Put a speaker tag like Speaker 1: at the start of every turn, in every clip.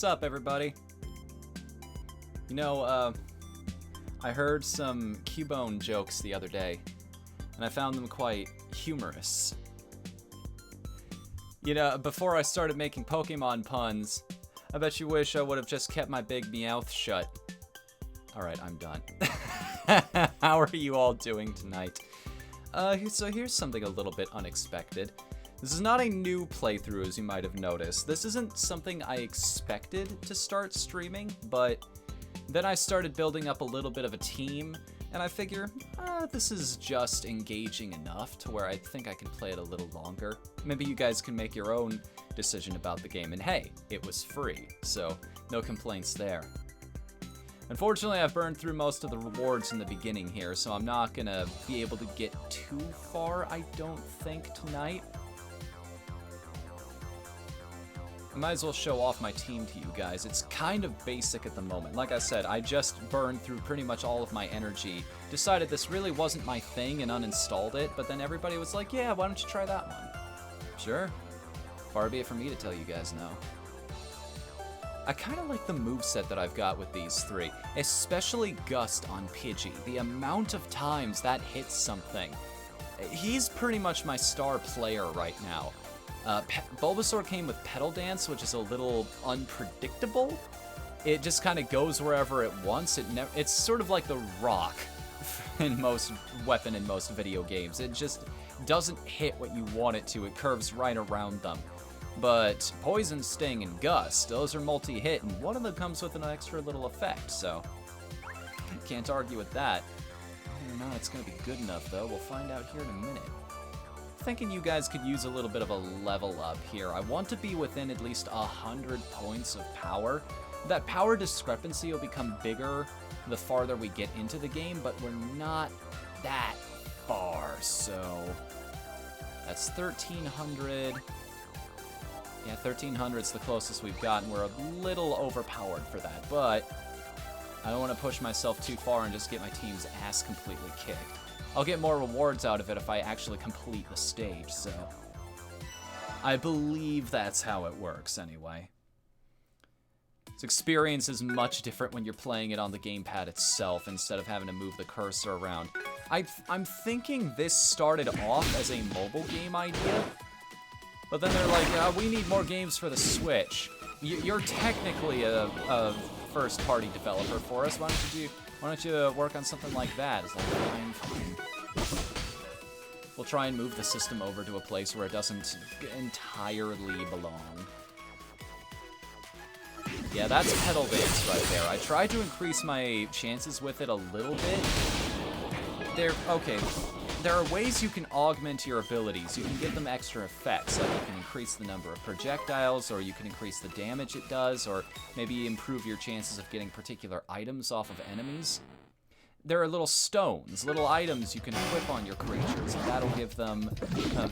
Speaker 1: What's up, everybody? You know, I heard some Cubone jokes the other day, and I found them quite humorous. You know, before I started making Pokemon puns, I bet you wish I would have just kept my big Meowth shut. Alright, I'm done. How are you all doing tonight? So here's something a little bit unexpected. This is not a new playthrough, as you might have noticed. This isn't something I expected to start streaming, but then I started building up a little bit of a team, and I figure, this is just engaging enough to where I think I can play it a little longer. Maybe you guys can make your own decision about the game, and hey, it was free, so no complaints there. Unfortunately, I've burned through most of the rewards in the beginning here, so I'm not gonna be able to get too far, I don't think, tonight. I might as well show off my team to you guys. It's kind of basic at the moment. Like I said, I just burned through pretty much all of my energy, decided this really wasn't my thing and uninstalled it, but then everybody was like, yeah, why don't you try that one? Sure. Far be it from me to tell you guys no. I kind of like the moveset that I've got with these three, especially Gust on Pidgey. The amount of times that hits something. He's pretty much my star player right now. Bulbasaur came with Petal Dance, which is a little unpredictable. It just kind of goes wherever it wants. It's sort of like the Rock in most weapon in most video games. It just doesn't hit what you want it to. It curves right around them. But Poison, Sting, and Gust, those are multi-hit, and one of them comes with an extra little effect, so can't argue with that. I don't know it's going to be good enough, though. We'll find out here in a minute. Thinking you guys could use a little bit of a level up here. I want to be within at least 100 points of power. That power discrepancy will become bigger the farther we get into the game, but we're not that far, so that's 1,300. Yeah, 1,300 is the closest we've gotten. We're a little overpowered for that, but I don't want to push myself too far and just get my team's ass completely kicked. I'll get more rewards out of it if I actually complete the stage, so I believe that's how it works anyway. This experience is much different when you're playing it on the gamepad itself instead of having to move the cursor around. I'm thinking this started off as a mobile game idea, but then they're like, we need more games for the Switch. You're technically a first-party developer for us. Why don't you work on something like that? It's like, fine. We'll try and move the system over to a place where it doesn't entirely belong. Yeah, that's Petal Dance right there. I tried to increase my chances with it a little bit. There are ways you can augment your abilities. You can give them extra effects, like you can increase the number of projectiles, or you can increase the damage it does, or maybe improve your chances of getting particular items off of enemies. There are little stones, little items you can equip on your creatures, and that'll give them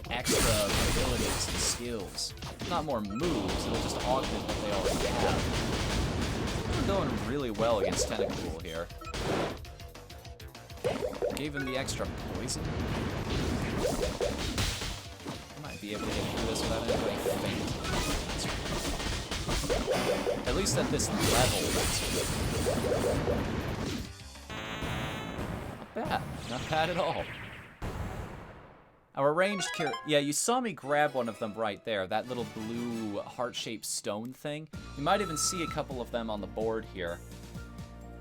Speaker 1: extra abilities and skills. Not more moves, it'll just augment what they already have. We're going really well against Tentacool here. Gave him the extra poison. Might be able to get through this without anybody faint. At least at this level, that's good. Not bad. Not bad at all. Our ranged character... Yeah, you saw me grab one of them right there. That little blue heart-shaped stone thing. You might even see a couple of them on the board here.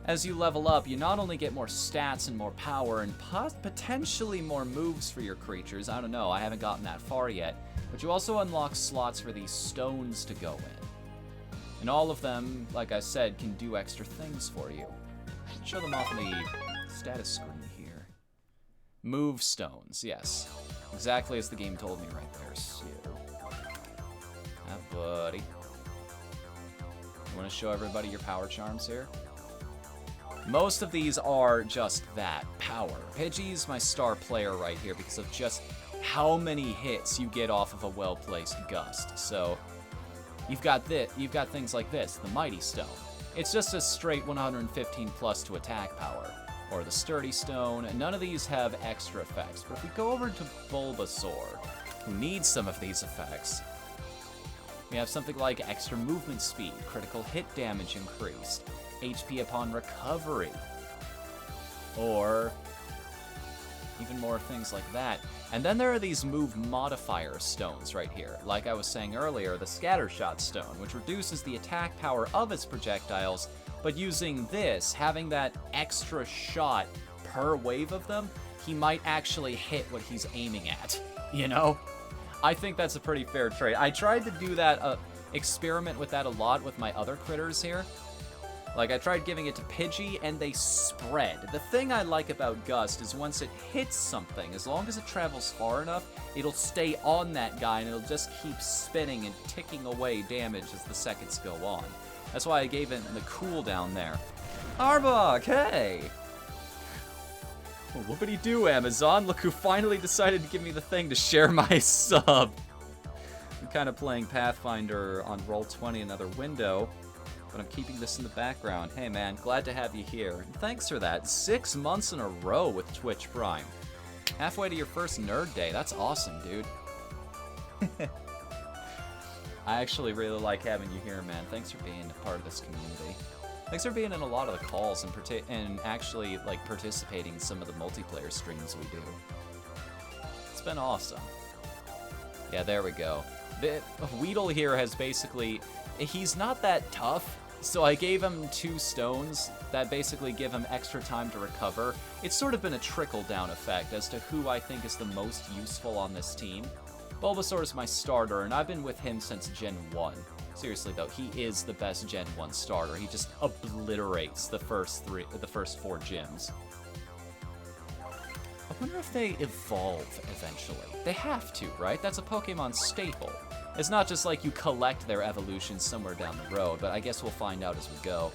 Speaker 1: As you level up, you not only get more stats and more power and potentially more moves for your creatures. I don't know, I haven't gotten that far yet. But you also unlock slots for these stones to go in. And all of them, like I said, can do extra things for you. Show them off on the status screen here. Move stones, yes. Exactly as the game told me right there, so... buddy. You want to show everybody your power charms here? Most of these are just that, power. Pidgey's my star player right here because of just how many hits you get off of a well-placed Gust. So, you've got things like this, the Mighty Stone. It's just a straight 115 plus to attack power. Or the Sturdy Stone. None of these have extra effects. But if we go over to Bulbasaur, who needs some of these effects, We have something like extra movement speed, critical hit damage increased, HP upon recovery, or even more things like that. And then there are these move modifier stones right here. Like I was saying earlier, the Scattershot Stone, which reduces the attack power of its projectiles, but using this, having that extra shot per wave of them, he might actually hit what he's aiming at, you know? I think that's a pretty fair trade. I tried to do that, experiment with that a lot with my other critters here. Like, I tried giving it to Pidgey, and they spread. The thing I like about Gust is once it hits something, as long as it travels far enough, it'll stay on that guy, and it'll just keep spinning and ticking away damage as the seconds go on. That's why I gave it the cooldown there. Arbok, hey! Well, whoopity-doo, Amazon. Look who finally decided to give me the thing to share my sub. I'm kind of playing Pathfinder on Roll20, another window, but I'm keeping this in the background. Hey, man, glad to have you here. And thanks for that. 6 months in a row with Twitch Prime. Halfway to your first Nerd Day. That's awesome, dude. I actually really like having you here, man. Thanks for being a part of this community. Thanks for being in a lot of the calls and actually like participating in some of the multiplayer streams we do. It's been awesome. Yeah, there we go. The Weedle here has basically, he's not that tough, so I gave him 2 stones that basically give him extra time to recover. It's sort of been a trickle-down effect as to who I think is the most useful on this team. Bulbasaur is my starter, and I've been with him since Gen 1. Seriously though, he is the best Gen 1 starter. He just obliterates the first 4 gyms. I wonder if they evolve eventually. They have to, right? That's a Pokemon staple. It's not just like you collect their evolution somewhere down the road, but I guess we'll find out as we go.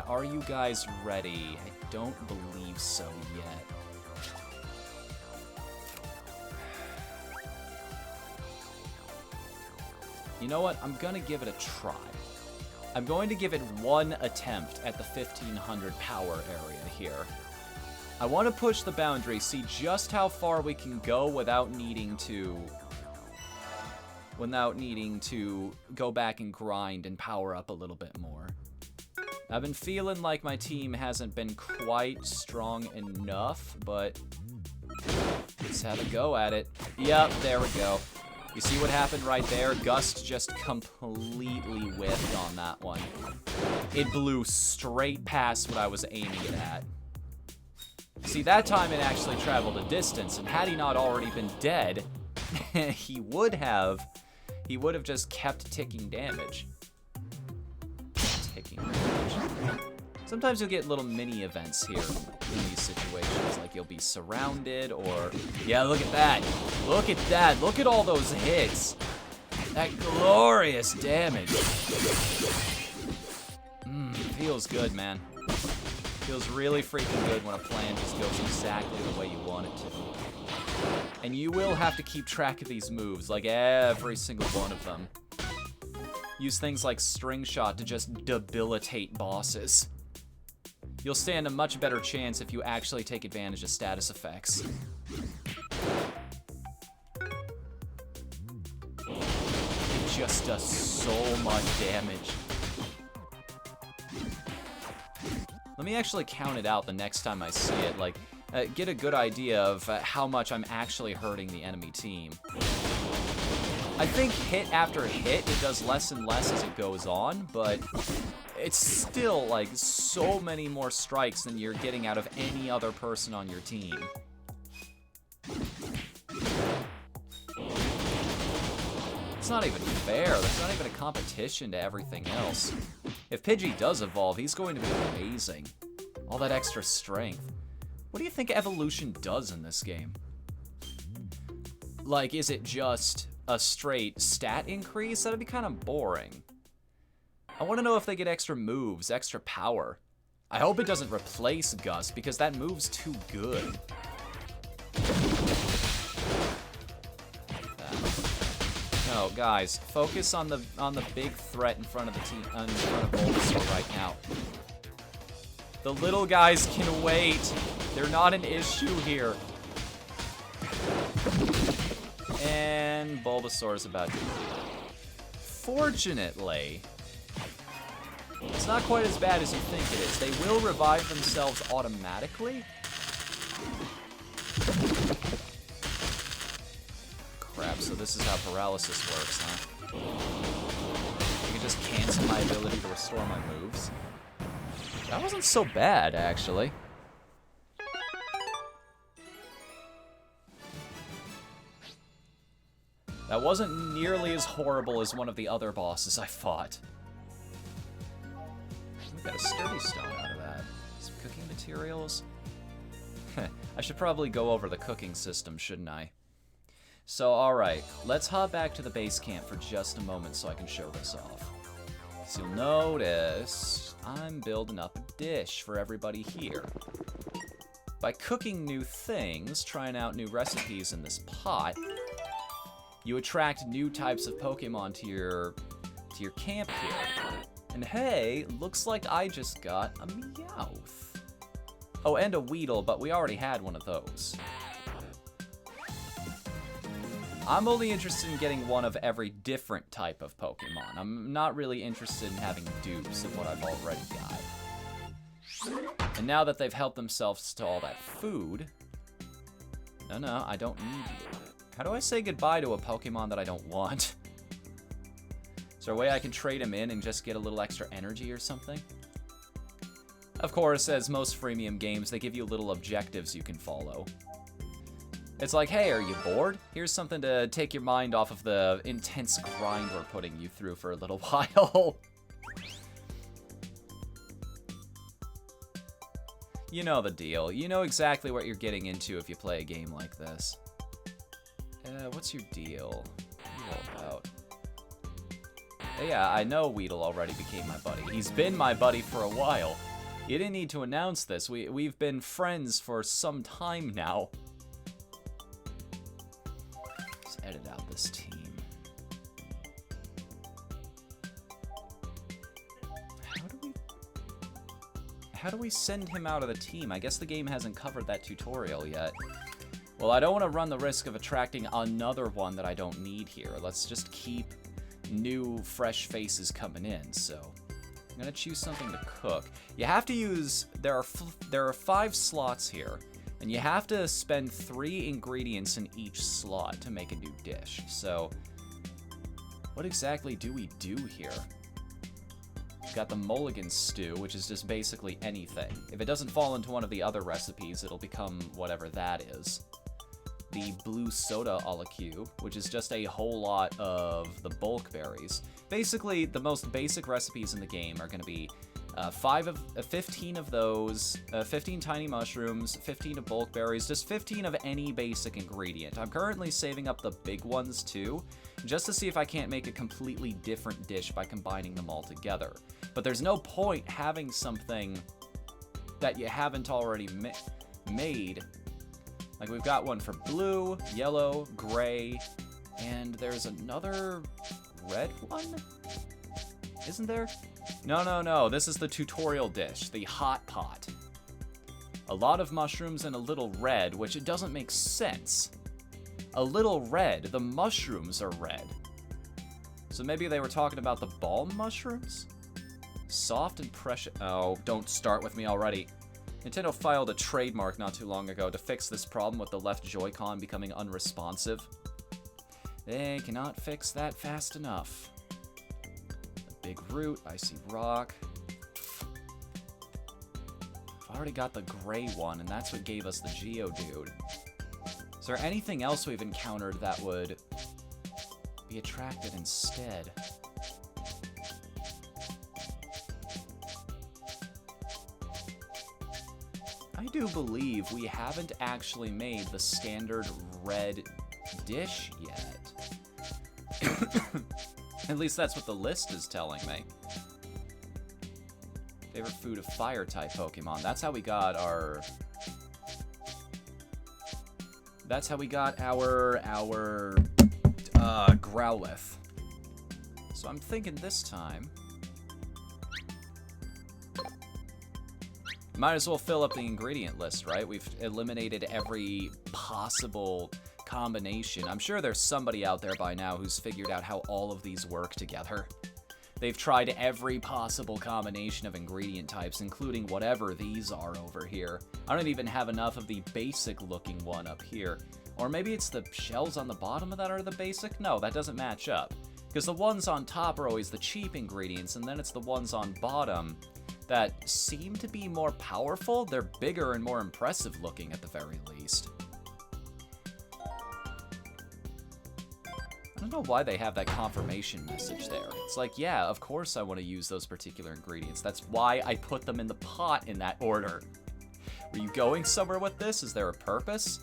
Speaker 1: Are you guys ready? I don't believe so yet. You know what? I'm gonna give it a try. I'm going to give it one attempt at the 1500 power area here. I want to push the boundary, see just how far we can go without needing to go back and grind and power up a little bit more. I've been feeling like my team hasn't been quite strong enough, but let's have a go at it. Yep, there we go. You see what happened right there? Gust just completely whiffed on that one. It blew straight past what I was aiming it at. See, that time it actually traveled a distance, and had he not already been dead, he would have just kept ticking damage. Sometimes you'll get little mini events here in these situations, like you'll be surrounded or... Yeah, look at that. Look at that. Look at all those hits. That glorious damage. Feels good, man. Feels really freaking good when a plan just goes exactly the way you want it to. And you will have to keep track of these moves, like every single one of them. Use things like String Shot to just debilitate bosses. You'll stand a much better chance if you actually take advantage of status effects. It just does so much damage. Let me actually count it out the next time I see it, like, get a good idea of how much I'm actually hurting the enemy team. I think hit after hit, it does less and less as it goes on, but it's still, like, so many more strikes than you're getting out of any other person on your team. It's not even fair. There's not even a competition to everything else. If Pidgey does evolve, he's going to be amazing. All that extra strength. What do you think evolution does in this game? Like, is it just a straight stat increase? That'd be kind of boring. I want to know if they get extra moves, extra power. I hope it doesn't replace Gust, because that move's too good. No, guys, focus on the big threat in front of the team, in front of Bulbasaur right now. The little guys can wait. They're not an issue here. And and Bulbasaur is about to heal. Fortunately, it's not quite as bad as you think it is. They will revive themselves automatically. Crap, so this is how paralysis works, huh? You can just cancel my ability to restore my moves. That wasn't so bad, actually. That wasn't nearly as horrible as one of the other bosses I fought. We got a sturdy stone out of that. Some cooking materials. I should probably go over the cooking system, shouldn't I? So, alright, let's hop back to the base camp for just a moment so I can show this off. So you'll notice I'm building up a dish for everybody here. By cooking new things, trying out new recipes in this pot, you attract new types of Pokemon to your camp here. And hey, looks like I just got a Meowth. Oh, and a Weedle, but we already had one of those. I'm only interested in getting one of every different type of Pokemon. I'm not really interested in having dupes of what I've already got. And now that they've helped themselves to all that food... No, I don't need you. How do I say goodbye to a Pokemon that I don't want? Is there a way I can trade him in and just get a little extra energy or something? Of course, as most freemium games, they give you little objectives you can follow. It's like, hey, are you bored? Here's something to take your mind off of the intense grind we're putting you through for a little while. You know the deal. You know exactly what you're getting into if you play a game like this. What's your deal? What are you all about? Yeah, I know Weedle already became my buddy. He's been my buddy for a while. You didn't need to announce this. We've been friends for some time now. Let's edit out this team. How do we send him out of the team? I guess the game hasn't covered that tutorial yet. Well, I don't want to run the risk of attracting another one that I don't need here. Let's just keep new, fresh faces coming in, so... I'm gonna choose something to cook. You have to use... There are 5 slots here, and you have to spend 3 ingredients in each slot to make a new dish. So, what exactly do we do here? We've got the mulligan stew, which is just basically anything. If it doesn't fall into one of the other recipes, it'll become whatever that is. The blue soda a la Q, which is just a whole lot of the bulk berries. Basically, the most basic recipes in the game are going to be 15 of those, 15 tiny mushrooms, 15 of bulk berries, just 15 of any basic ingredient. I'm currently saving up the big ones too, just to see if I can't make a completely different dish by combining them all together. But there's no point having something that you haven't already made. Like, we've got one for blue, yellow, gray, and there's another red one? Isn't there? No, this is the tutorial dish, the hot pot. A lot of mushrooms and a little red, which it doesn't make sense. A little red, the mushrooms are red. So maybe they were talking about the balm mushrooms? Soft and precious. Oh, don't start with me already. Nintendo filed a trademark not too long ago to fix this problem with the left Joy-Con becoming unresponsive. They cannot fix that fast enough. A big root, icy rock. I've already got the gray one, and that's what gave us the Geodude. Is there anything else we've encountered that would be attracted instead? I do believe we haven't actually made the standard red dish yet. At least that's what the list is telling me. Favorite food of fire-type Pokemon. That's how we got our... That's how we got our Growlithe. So I'm thinking this time... Might as well fill up the ingredient list, right? We've eliminated every possible combination. I'm sure there's somebody out there by now who's figured out how all of these work together. They've tried every possible combination of ingredient types, including whatever these are over here. I don't even have enough of the basic-looking one up here. Or maybe it's the shells on the bottom that are the basic? No, that doesn't match up. Because the ones on top are always the cheap ingredients, and then it's the ones on bottom that seem to be more powerful. They're bigger and more impressive looking at the very least. I don't know why they have that confirmation message there. It's like, yeah, of course I want to use those particular ingredients. That's why I put them in the pot in that order. Were you going somewhere with this? Is there a purpose?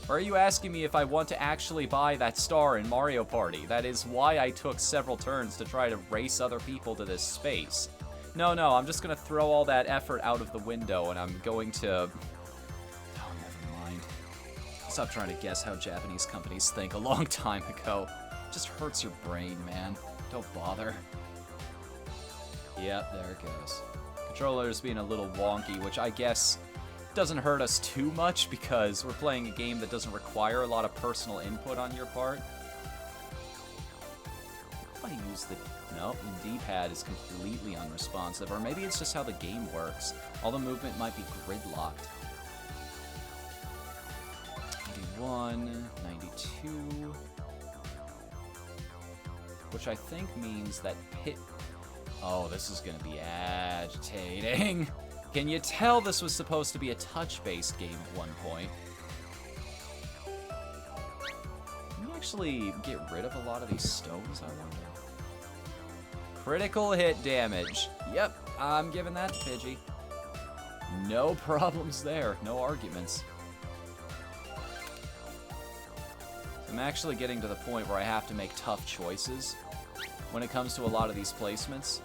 Speaker 1: Or are you asking me if I want to actually buy that star in Mario Party? That is why I took several turns to try to race other people to this space. No, I'm just going to throw all that effort out of the window and I'm going to... Oh, never mind. Stop trying to guess how Japanese companies think a long time ago. Just hurts your brain, man. Don't bother. Yep, there it goes. Controller's being a little wonky, which I guess doesn't hurt us too much because we're playing a game that doesn't require a lot of personal input on your part. If I use the... No, the D-pad is completely unresponsive, or maybe it's just how the game works. All the movement might be gridlocked. 91, 92... Which I think means that pit... Oh, this is going to be agitating. Can you tell this was supposed to be a touch-based game at one point? Can you actually get rid of a lot of these stones, I wonder? Critical hit damage. Yep, I'm giving that to Pidgey. No problems there. No arguments. I'm actually getting to the point where I have to make tough choices when it comes to a lot of these placements.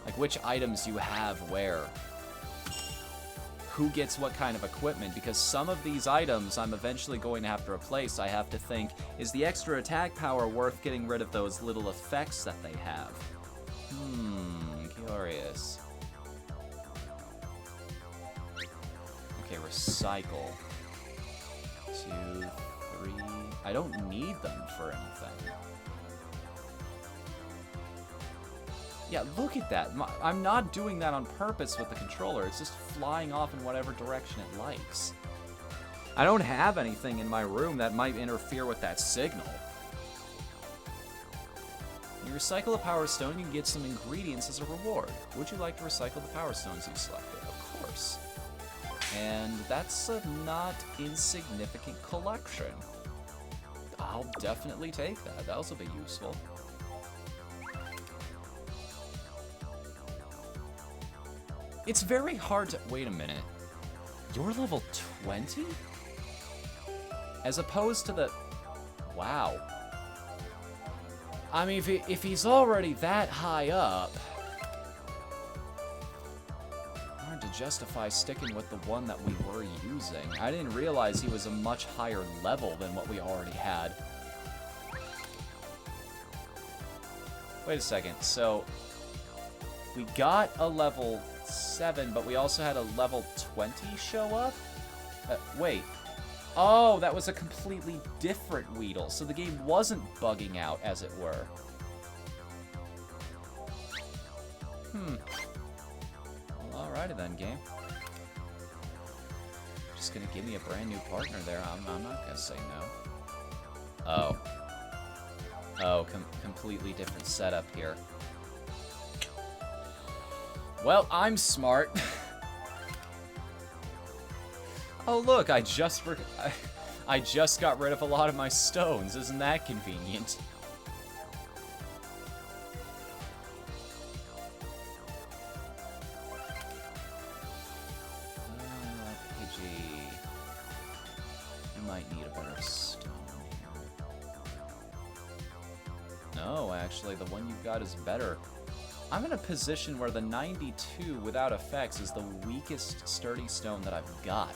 Speaker 1: Like which items you have where. Who gets what kind of equipment, because some of these items I'm eventually going to have to replace. I have to think, is the extra attack power worth getting rid of those little effects that they have? Curious. Okay, recycle. 2, 3... I don't need them for anything. Yeah, look at that. I'm not doing that on purpose with the controller. It's just flying off in whatever direction it likes. I don't have anything in my room that might interfere with that signal. You recycle a power stone, you can get some ingredients as a reward. Would you like to recycle the power stones you selected? Of course. And that's a not insignificant collection. I'll definitely take that. That'll also be useful. It's very hard to... Wait a minute. You're level 20? As opposed to the... Wow. I mean, if he's already that high up... Hard to justify sticking with the one that we were using. I didn't realize he was a much higher level than what we already had. Wait a second, so... We got a level 7, but we also had a level 20 show up? Wait. Oh, that was a completely different Weedle, so the game wasn't bugging out, as it were. Well, alrighty then, game. Just gonna give me a brand new partner there. I'm not gonna say no. Oh, completely different setup here. Well, I'm smart. Oh, look, I just got rid of a lot of my stones. Isn't that convenient? Pidgey. You might need a better stone here. No, actually, the one you've got is better. I'm in a position where the 92 without effects is the weakest sturdy stone that I've got.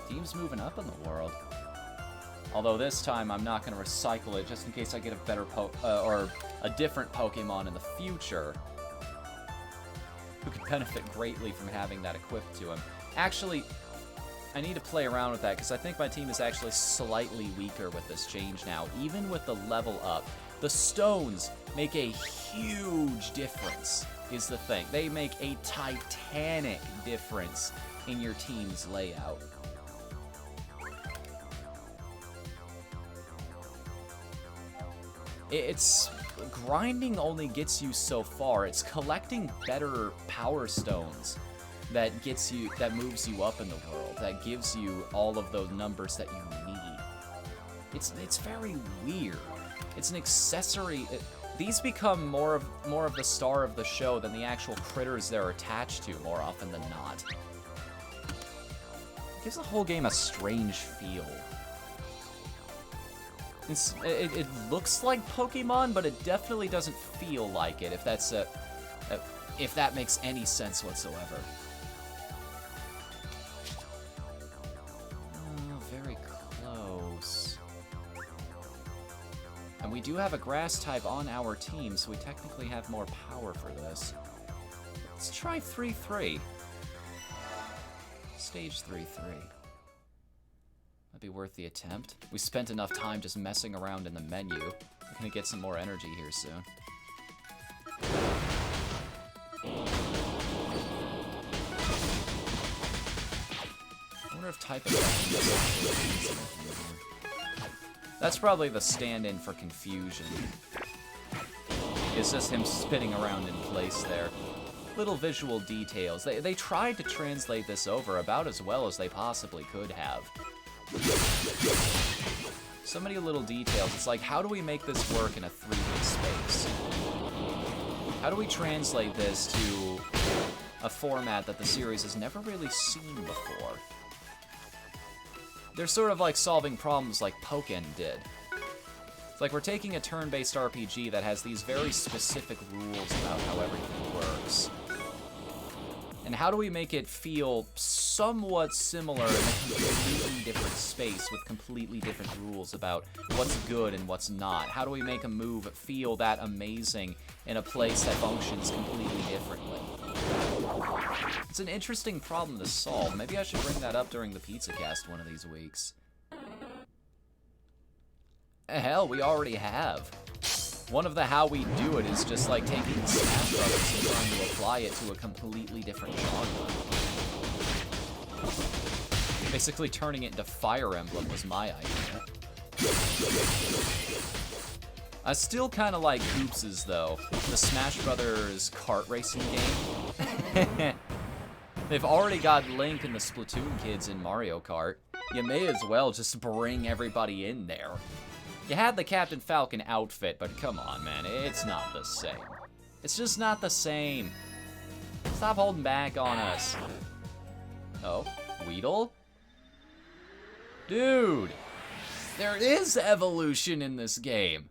Speaker 1: Team's moving up in the world. Although this time I'm not going to recycle it just in case I get a better or a different Pokemon in the future who could benefit greatly from having that equipped to him. Actually, I need to play around with that, because I think my team is actually slightly weaker with this change now. Even with the level up, the stones make a huge difference, is the thing. They make a titanic difference in your team's layout. It's... grinding only gets you so far. It's collecting better power stones that moves you up in the world, that gives you all of those numbers that you need. It's very weird. It's an accessory. These become more of the star of the show than the actual critters they're attached to more often than not. It gives the whole game a strange feel. It looks like Pokemon, but it definitely doesn't feel like it, if that makes any sense whatsoever. Oh, very close. And we do have a grass type on our team, so we technically have more power for this. Let's try 3-3. Stage 3-3. Might be worth the attempt. We spent enough time just messing around in the menu. We're gonna get some more energy here soon. I wonder if type of... That's probably the stand-in for confusion. It's just him spinning around in place there. Little visual details. They tried to translate this over about as well as they possibly could have. So many little details. It's like, how do we make this work in a 3D space? How do we translate this to a format that the series has never really seen before? They're sort of like solving problems like Pokken did. It's like we're taking a turn-based RPG that has these very specific rules about how everything works. And how do we make it feel somewhat similar in a completely different space with completely different rules about what's good and what's not? How do we make a move feel that amazing in a place that functions completely differently? It's an interesting problem to solve. Maybe I should bring that up during the Pizza Cast one of these weeks. Hell, we already have. One of the how we do it is just like taking Smash Brothers and trying to apply it to a completely different genre. Basically turning it into Fire Emblem was my idea. I still kind of like Hoops's though, the Smash Brothers kart racing game. They've already got Link and the Splatoon kids in Mario Kart. You may as well just bring everybody in there. You had the Captain Falcon outfit, but come on, man, it's not the same. It's just not the same. Stop holding back on us. Oh, Weedle? Dude, there is evolution in this game.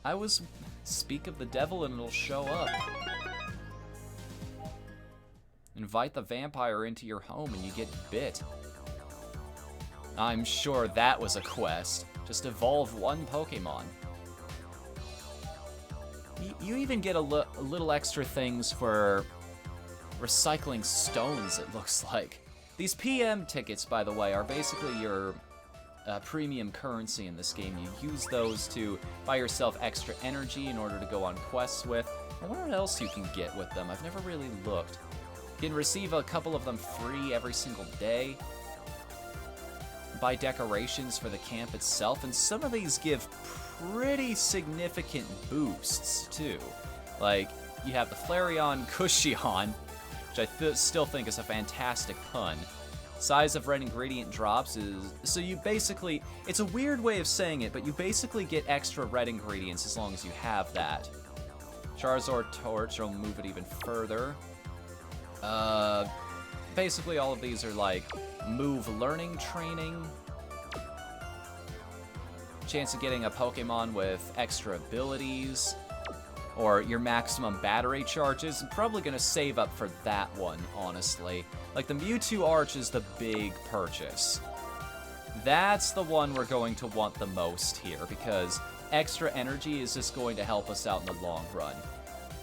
Speaker 1: I was... Speak of the devil and it'll show up. Invite the vampire into your home and you get bit. I'm sure that was a quest. Just evolve one Pokemon. You even get a little extra things for recycling stones, it looks like. These PM tickets, by the way, are basically your premium currency in this game. You use those to buy yourself extra energy in order to go on quests with. I wonder what else you can get with them. I've never really looked. You can receive a couple of them free every single day. Buy decorations for the camp itself, and some of these give pretty significant boosts, too. Like, you have the Flareon Cushion, which I still think is a fantastic pun. Size of red ingredient drops is... So you basically... It's a weird way of saying it, but you basically get extra red ingredients as long as you have that. Charizard Torch will move it even further. Basically all of these are like move learning training. Chance of getting a Pokemon with extra abilities. Or your maximum battery charges. I'm probably gonna save up for that one, honestly. Like the Mewtwo Arch is the big purchase. That's the one we're going to want the most here, because extra energy is just going to help us out in the long run.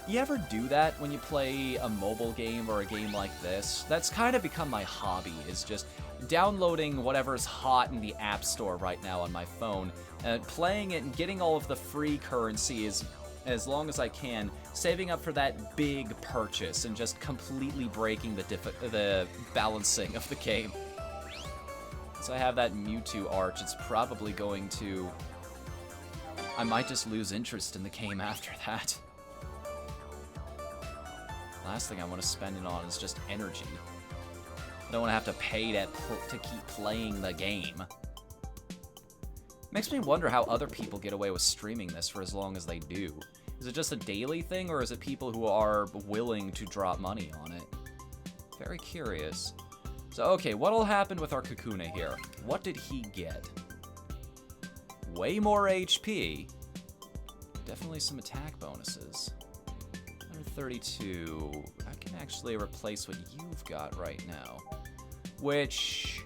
Speaker 1: You ever do that when you play a mobile game or a game like this? That's kind of become my hobby, is just downloading whatever's hot in the App Store right now on my phone, and playing it and getting all of the free currency as long as I can, saving up for that big purchase and just completely breaking the balancing of the game. So I have that Mewtwo arch, it's probably going to... I might just lose interest in the game after that. Last thing I want to spend it on is just energy. I don't want to have to pay to keep playing the game. Makes me wonder how other people get away with streaming this for as long as they do. Is it just a daily thing, or is it people who are willing to drop money on it? Very curious. So, okay, what'll happen with our Kakuna here? What did he get? Way more HP. Definitely some attack bonuses. 132. I can actually replace what you've got right now. Which...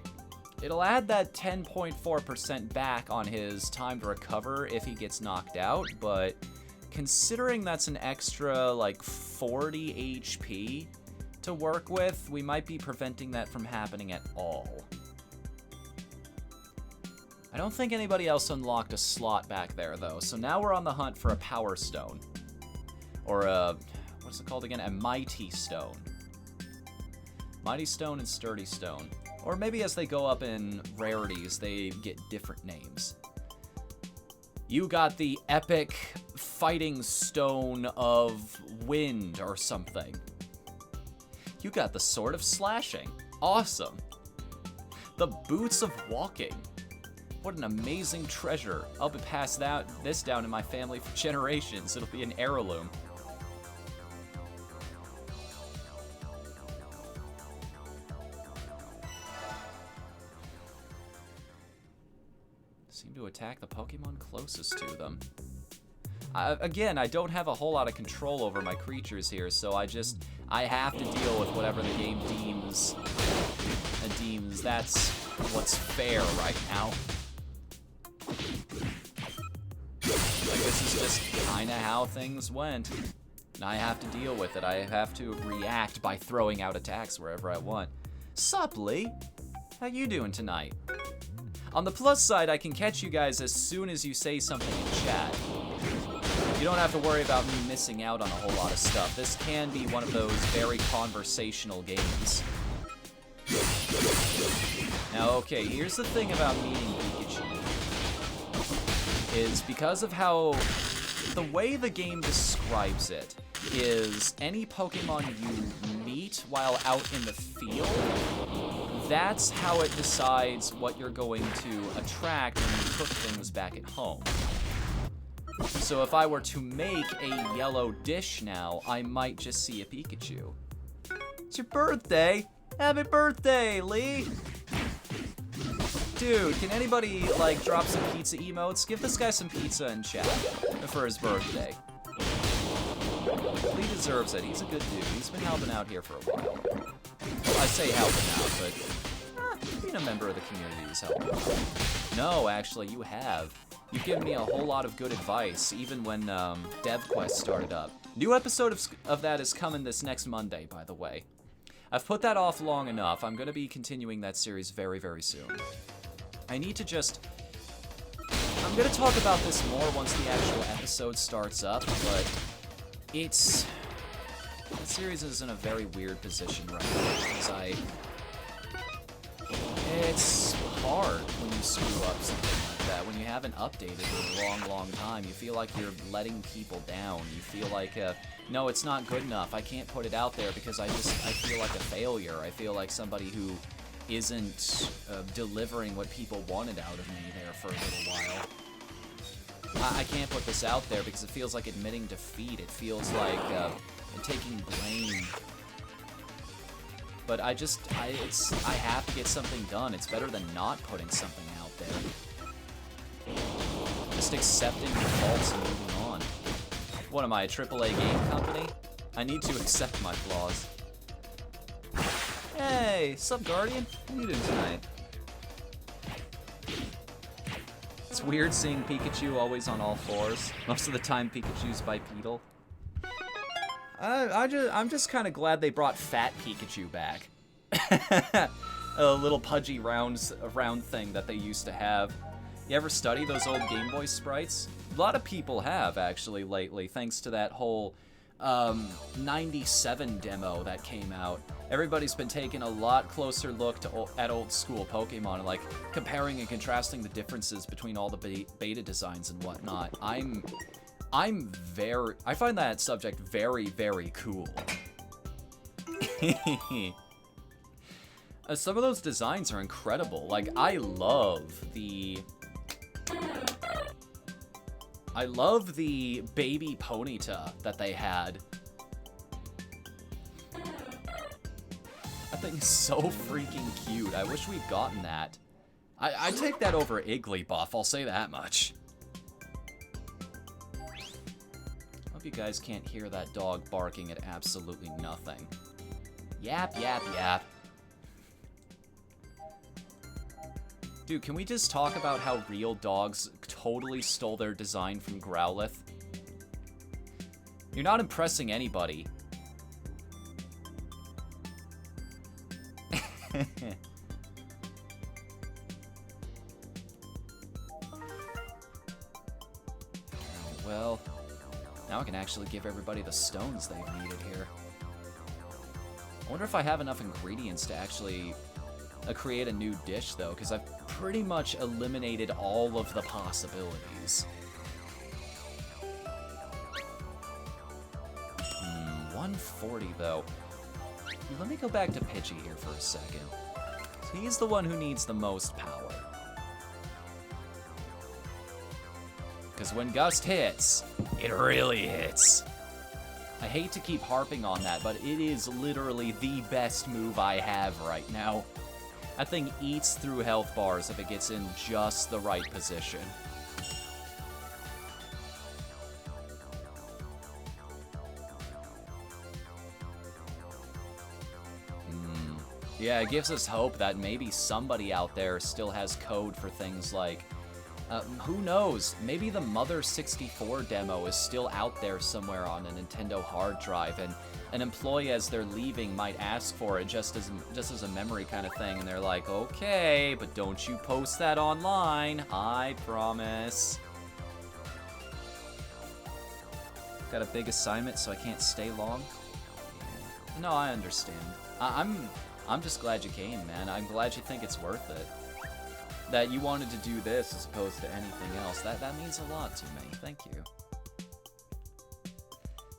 Speaker 1: it'll add that 10.4% back on his time to recover if he gets knocked out, but considering that's an extra, like, 40 HP to work with, we might be preventing that from happening at all. I don't think anybody else unlocked a slot back there, though, so now we're on the hunt for a Power Stone. Or a... what's it called again? A Mighty Stone. Mighty Stone and Sturdy Stone. Or maybe as they go up in rarities, they get different names. You got the Epic Fighting Stone of Wind or something. You got the Sword of Slashing. Awesome. The Boots of Walking. What an amazing treasure. I'll be passing this down in my family for generations. It'll be an heirloom. Seem to attack the Pokemon closest to them. Again, I don't have a whole lot of control over my creatures here, so I have to deal with whatever the game deems that's what's fair right now. Like, this is just kinda how things went. And I have to deal with it. I have to react by throwing out attacks wherever I want. Sup, Lee? How you doing tonight? On the plus side, I can catch you guys as soon as you say something in chat. You don't have to worry about me missing out on a whole lot of stuff. This can be one of those very conversational games. Now, okay, here's the thing about meeting Pikachu. Is because of how... the way the game describes it is any Pokemon you meet while out in the field, that's how it decides what you're going to attract when you cook things back at home. So if I were to make a yellow dish now, I might just see a Pikachu. It's your birthday! Happy birthday, Lee! Dude, can anybody, like, drop some pizza emotes? Give this guy some pizza in chat for his birthday. Lee deserves it. He's a good dude. He's been helping out here for a while. Well, I say helping out, but being a member of the community is helping out. No, actually, you have. You've given me a whole lot of good advice, even when DevQuest started up. New episode of that is coming this next Monday, by the way. I've put that off long enough. I'm going to be continuing that series very, very soon. I need to just... I'm going to talk about this more once the actual episode starts up, but it's... that series is in a very weird position right now, because it's hard when you screw up something like that. When you haven't updated in a long, long time, you feel like you're letting people down. You feel like, no, it's not good enough. I can't put it out there because I feel like a failure. I feel like somebody who isn't delivering what people wanted out of me there for a little while. I can't put this out there because it feels like admitting defeat. It feels like taking blame. But I have to get something done. It's better than not putting something out there. Just accepting your faults and moving on. What am I, a AAA game company? I need to accept my flaws. Hey, sup, Guardian? How you doing tonight? It's weird seeing Pikachu always on all fours. Most of the time, Pikachu's bipedal. I'm just kind of glad they brought Fat Pikachu back. A little pudgy round thing that they used to have. You ever study those old Game Boy sprites? A lot of people have, actually, lately, thanks to that whole 97 demo that came out. Everybody's been taking a lot closer look at old school Pokemon and like comparing and contrasting the differences between all the beta designs and whatnot. I find that subject very, very cool. Some of those designs are incredible. Like, I love the baby Ponyta that they had. That thing is so freaking cute. I wish we'd gotten that. I'd take that over Igglybuff, I'll say that much. Hope you guys can't hear that dog barking at absolutely nothing. Yap, yap, yap. Dude, can we just talk about how real dogs totally stole their design from Growlithe? You're not impressing anybody. Well, now I can actually give everybody the stones they've needed here. I wonder if I have enough ingredients to actually create a new dish, though, because I've pretty much eliminated all of the possibilities. 140, though. Let me go back to Pidgey here for a second. He's the one who needs the most power. Because when Gust hits, it really hits. I hate to keep harping on that, but it is literally the best move I have right now. That thing eats through health bars if it gets in just the right position. Yeah, it gives us hope that maybe somebody out there still has code for things like, who knows, maybe the Mother 64 demo is still out there somewhere on a Nintendo hard drive, and an employee as they're leaving might ask for it just as a memory kind of thing, and they're like, okay, but don't you post that online, I promise. Got a big assignment, so I can't stay long? No, I understand. I'm just glad you came, man. I'm glad you think it's worth it. That you wanted to do this as opposed to anything else. That means a lot to me. Thank you.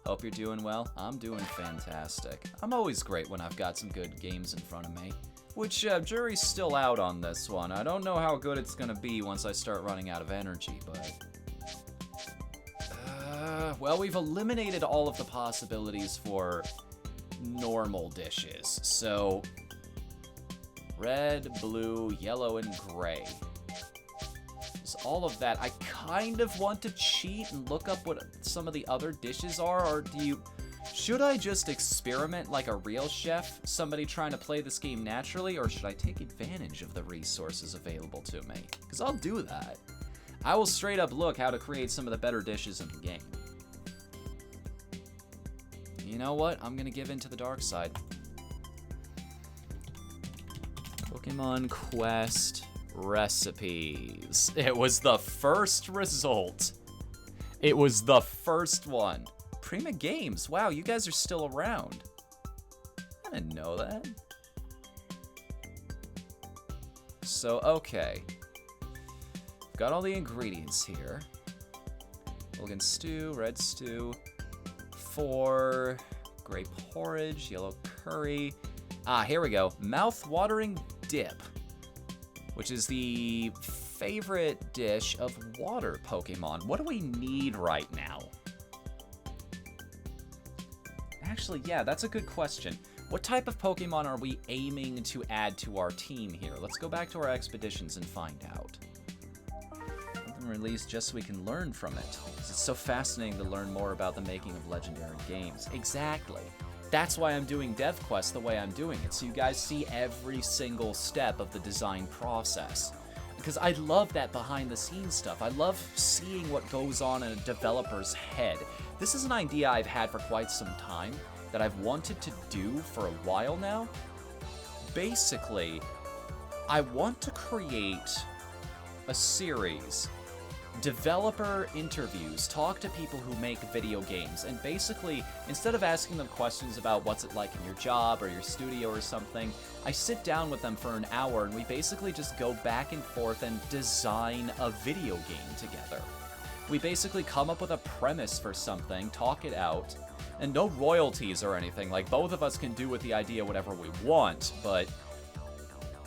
Speaker 1: Hope you're doing well. I'm doing fantastic. I'm always great when I've got some good games in front of me. Which, jury's still out on this one. I don't know how good it's gonna be once I start running out of energy, but... well, we've eliminated all of the possibilities for normal dishes, so... red, blue, yellow, and gray. Is all of that. I kind of want to cheat and look up what some of the other dishes are, or should I just experiment like a real chef, somebody trying to play this game naturally, or should I take advantage of the resources available to me? Because I'll do that. I will straight up look how to create some of the better dishes in the game. You know what? I'm gonna give in to the dark side. Pokemon Quest recipes. It was the first result. It was the first one. Prima Games. Wow, you guys are still around. I didn't know that. So, okay. Got all the ingredients here. Logan stew, red stew, 4 grape porridge, yellow curry. Ah, here we go. Mouth-watering dip, which is the favorite dish of water Pokemon. What do we need right now? Actually, yeah, that's a good question. What type of Pokemon are we aiming to add to our team here? Let's go back to our expeditions and find out. Something released just so we can learn from it. It's so fascinating to learn more about the making of legendary games. Exactly. That's why I'm doing DevQuest the way I'm doing it, so you guys see every single step of the design process. because I love that behind-the-scenes stuff. I love seeing what goes on in a developer's head. This is an idea I've had for quite some time that I've wanted to do for a while now. Basically, I want to create a series, developer interviews, talk to people who make video games, and basically, instead of asking them questions about what's it like in your job or your studio or something, I sit down with them for an hour and we basically just go back and forth and design a video game together. We basically come up with a premise for something, talk it out, and no royalties or anything. Like, both of us can do with the idea whatever we want, but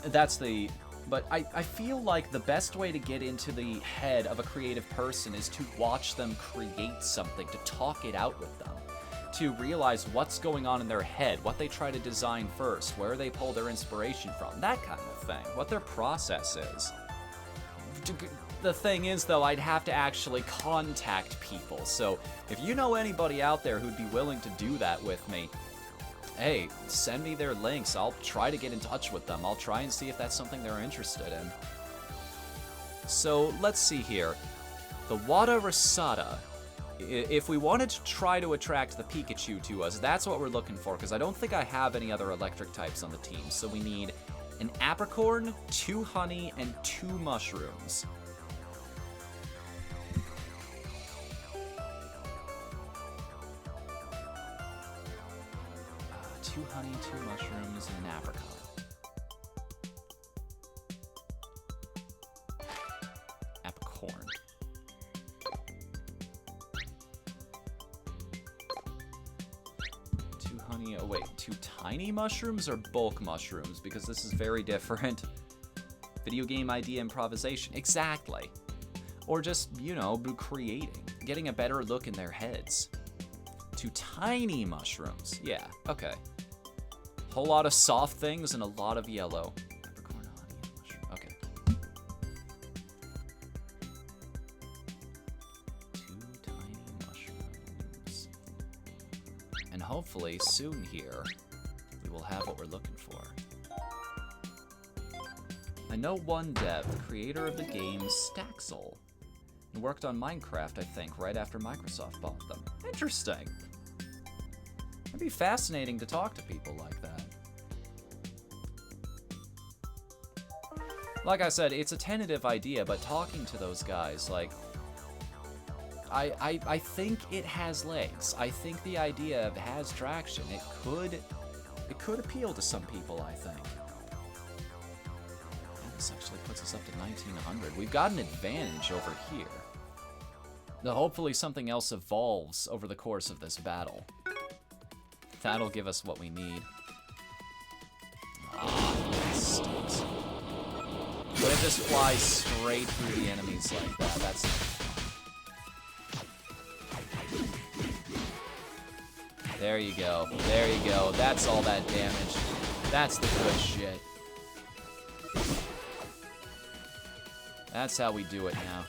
Speaker 1: that's the... But I feel like the best way to get into the head of a creative person is to watch them create something, to talk it out with them, to realize what's going on in their head, what they try to design first, where they pull their inspiration from, that kind of thing, what their process is. The thing is, though, I'd have to actually contact people, so if you know anybody out there who'd be willing to do that with me, hey, send me their links. I'll try to get in touch with them. I'll try and see if that's something they're interested in. So, let's see here. The Whatthefnu. If we wanted to try to attract the Pikachu to us, that's what we're looking for, because I don't think I have any other electric types on the team. So we need an apricorn, 2 honey, and 2 mushrooms. 2 honey, 2 mushrooms, and an apricot. Apricorn. 2 honey, oh wait, 2 tiny mushrooms or bulk mushrooms? Because this is very different. Video game idea improvisation, exactly. Or just, you know, creating, getting a better look in their heads. 2 tiny mushrooms, yeah, okay. Whole lot of soft things and a lot of yellow. Apricorn, honey, and mushroom. Okay. 2 tiny mushrooms. And hopefully, soon here, we will have what we're looking for. I know one dev, the creator of the game Staxel, and worked on Minecraft, I think, right after Microsoft bought them. Interesting. It'd be fascinating to talk to people like that. Like I said, it's a tentative idea, but talking to those guys, like, I think it has legs. I think the idea has traction. It could appeal to some people, I think. And this actually puts us up to 1900. We've got an advantage over here. Now, hopefully something else evolves over the course of this battle. That'll give us what we need. Ah, that stinks. When it just flies straight through the enemies like that, that's... There you go. There you go. That's all that damage. That's the good shit. That's how we do it now.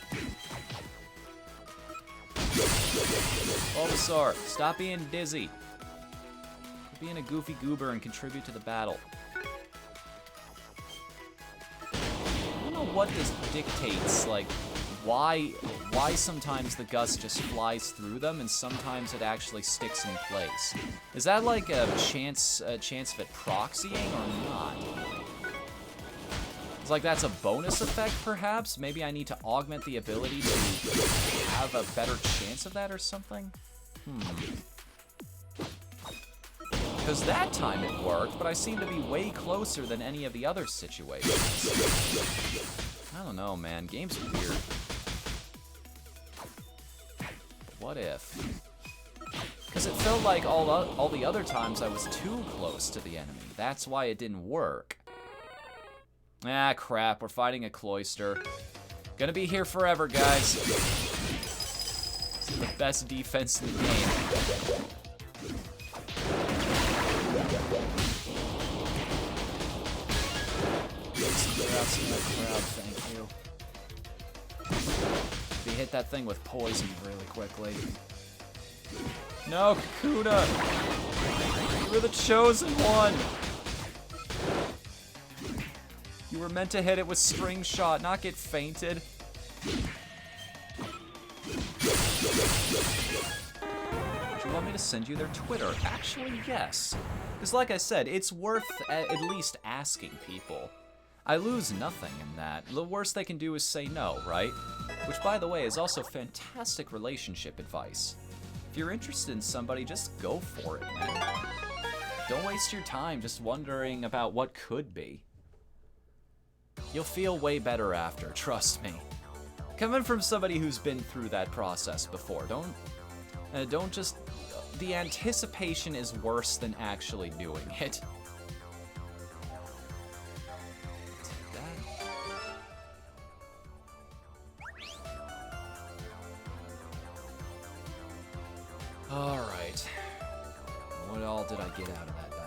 Speaker 1: Bulbasaur, stop being dizzy. Quit being a goofy goober and contribute to the battle. I don't know what this dictates, like, why sometimes the gust just flies through them and sometimes it actually sticks in place. Is that like a chance of it proxying or not? It's like that's a bonus effect, perhaps? Maybe I need to augment the ability to have a better chance of that or something? Because that time it worked, but I seem to be way closer than any of the other situations. I don't know, man. Game's weird. What if? Because it felt like all the other times I was too close to the enemy. That's why it didn't work. Ah, crap. We're fighting a cloister. Gonna be here forever, guys. This is the best defense in the game. Thank you. We hit that thing with poison really quickly. No, Kakuna! You were the chosen one! You were meant to hit it with string shot, not get fainted. Would you want me to send you their Twitter? Actually, yes. Because like I said, it's worth at least asking people. I lose nothing in that. The worst they can do is say no, right? Which, by the way, is also fantastic relationship advice. If you're interested in somebody, just go for it, man. Don't waste your time just wondering about what could be. You'll feel way better after, trust me. Coming from somebody who's been through that process before, don't just... The anticipation is worse than actually doing it. Alright. What all did I get out of that battle?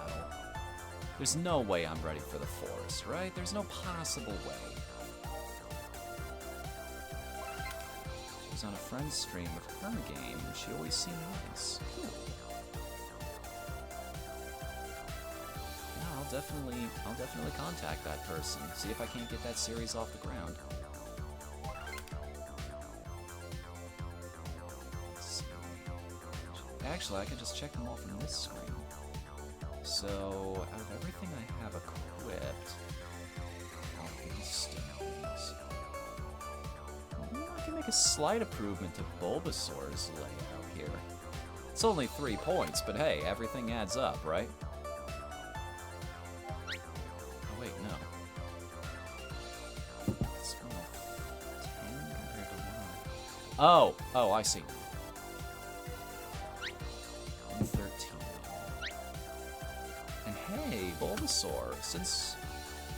Speaker 1: There's no way I'm ready for the forest, right? There's no possible way. She was on a friend's stream of her game, and she always seemed nice. Cool. Yeah, I'll definitely contact that person, see if I can't get that series off the ground. Actually, I can just check them all from this screen. So, out of everything I have equipped, all these stones. I can make a slight improvement to Bulbasaur's layout here. It's only 3 points, but hey, everything adds up, right? Oh wait, no. It's 10 compared to 1. Oh, I see. 13. And hey, Bulbasaur, since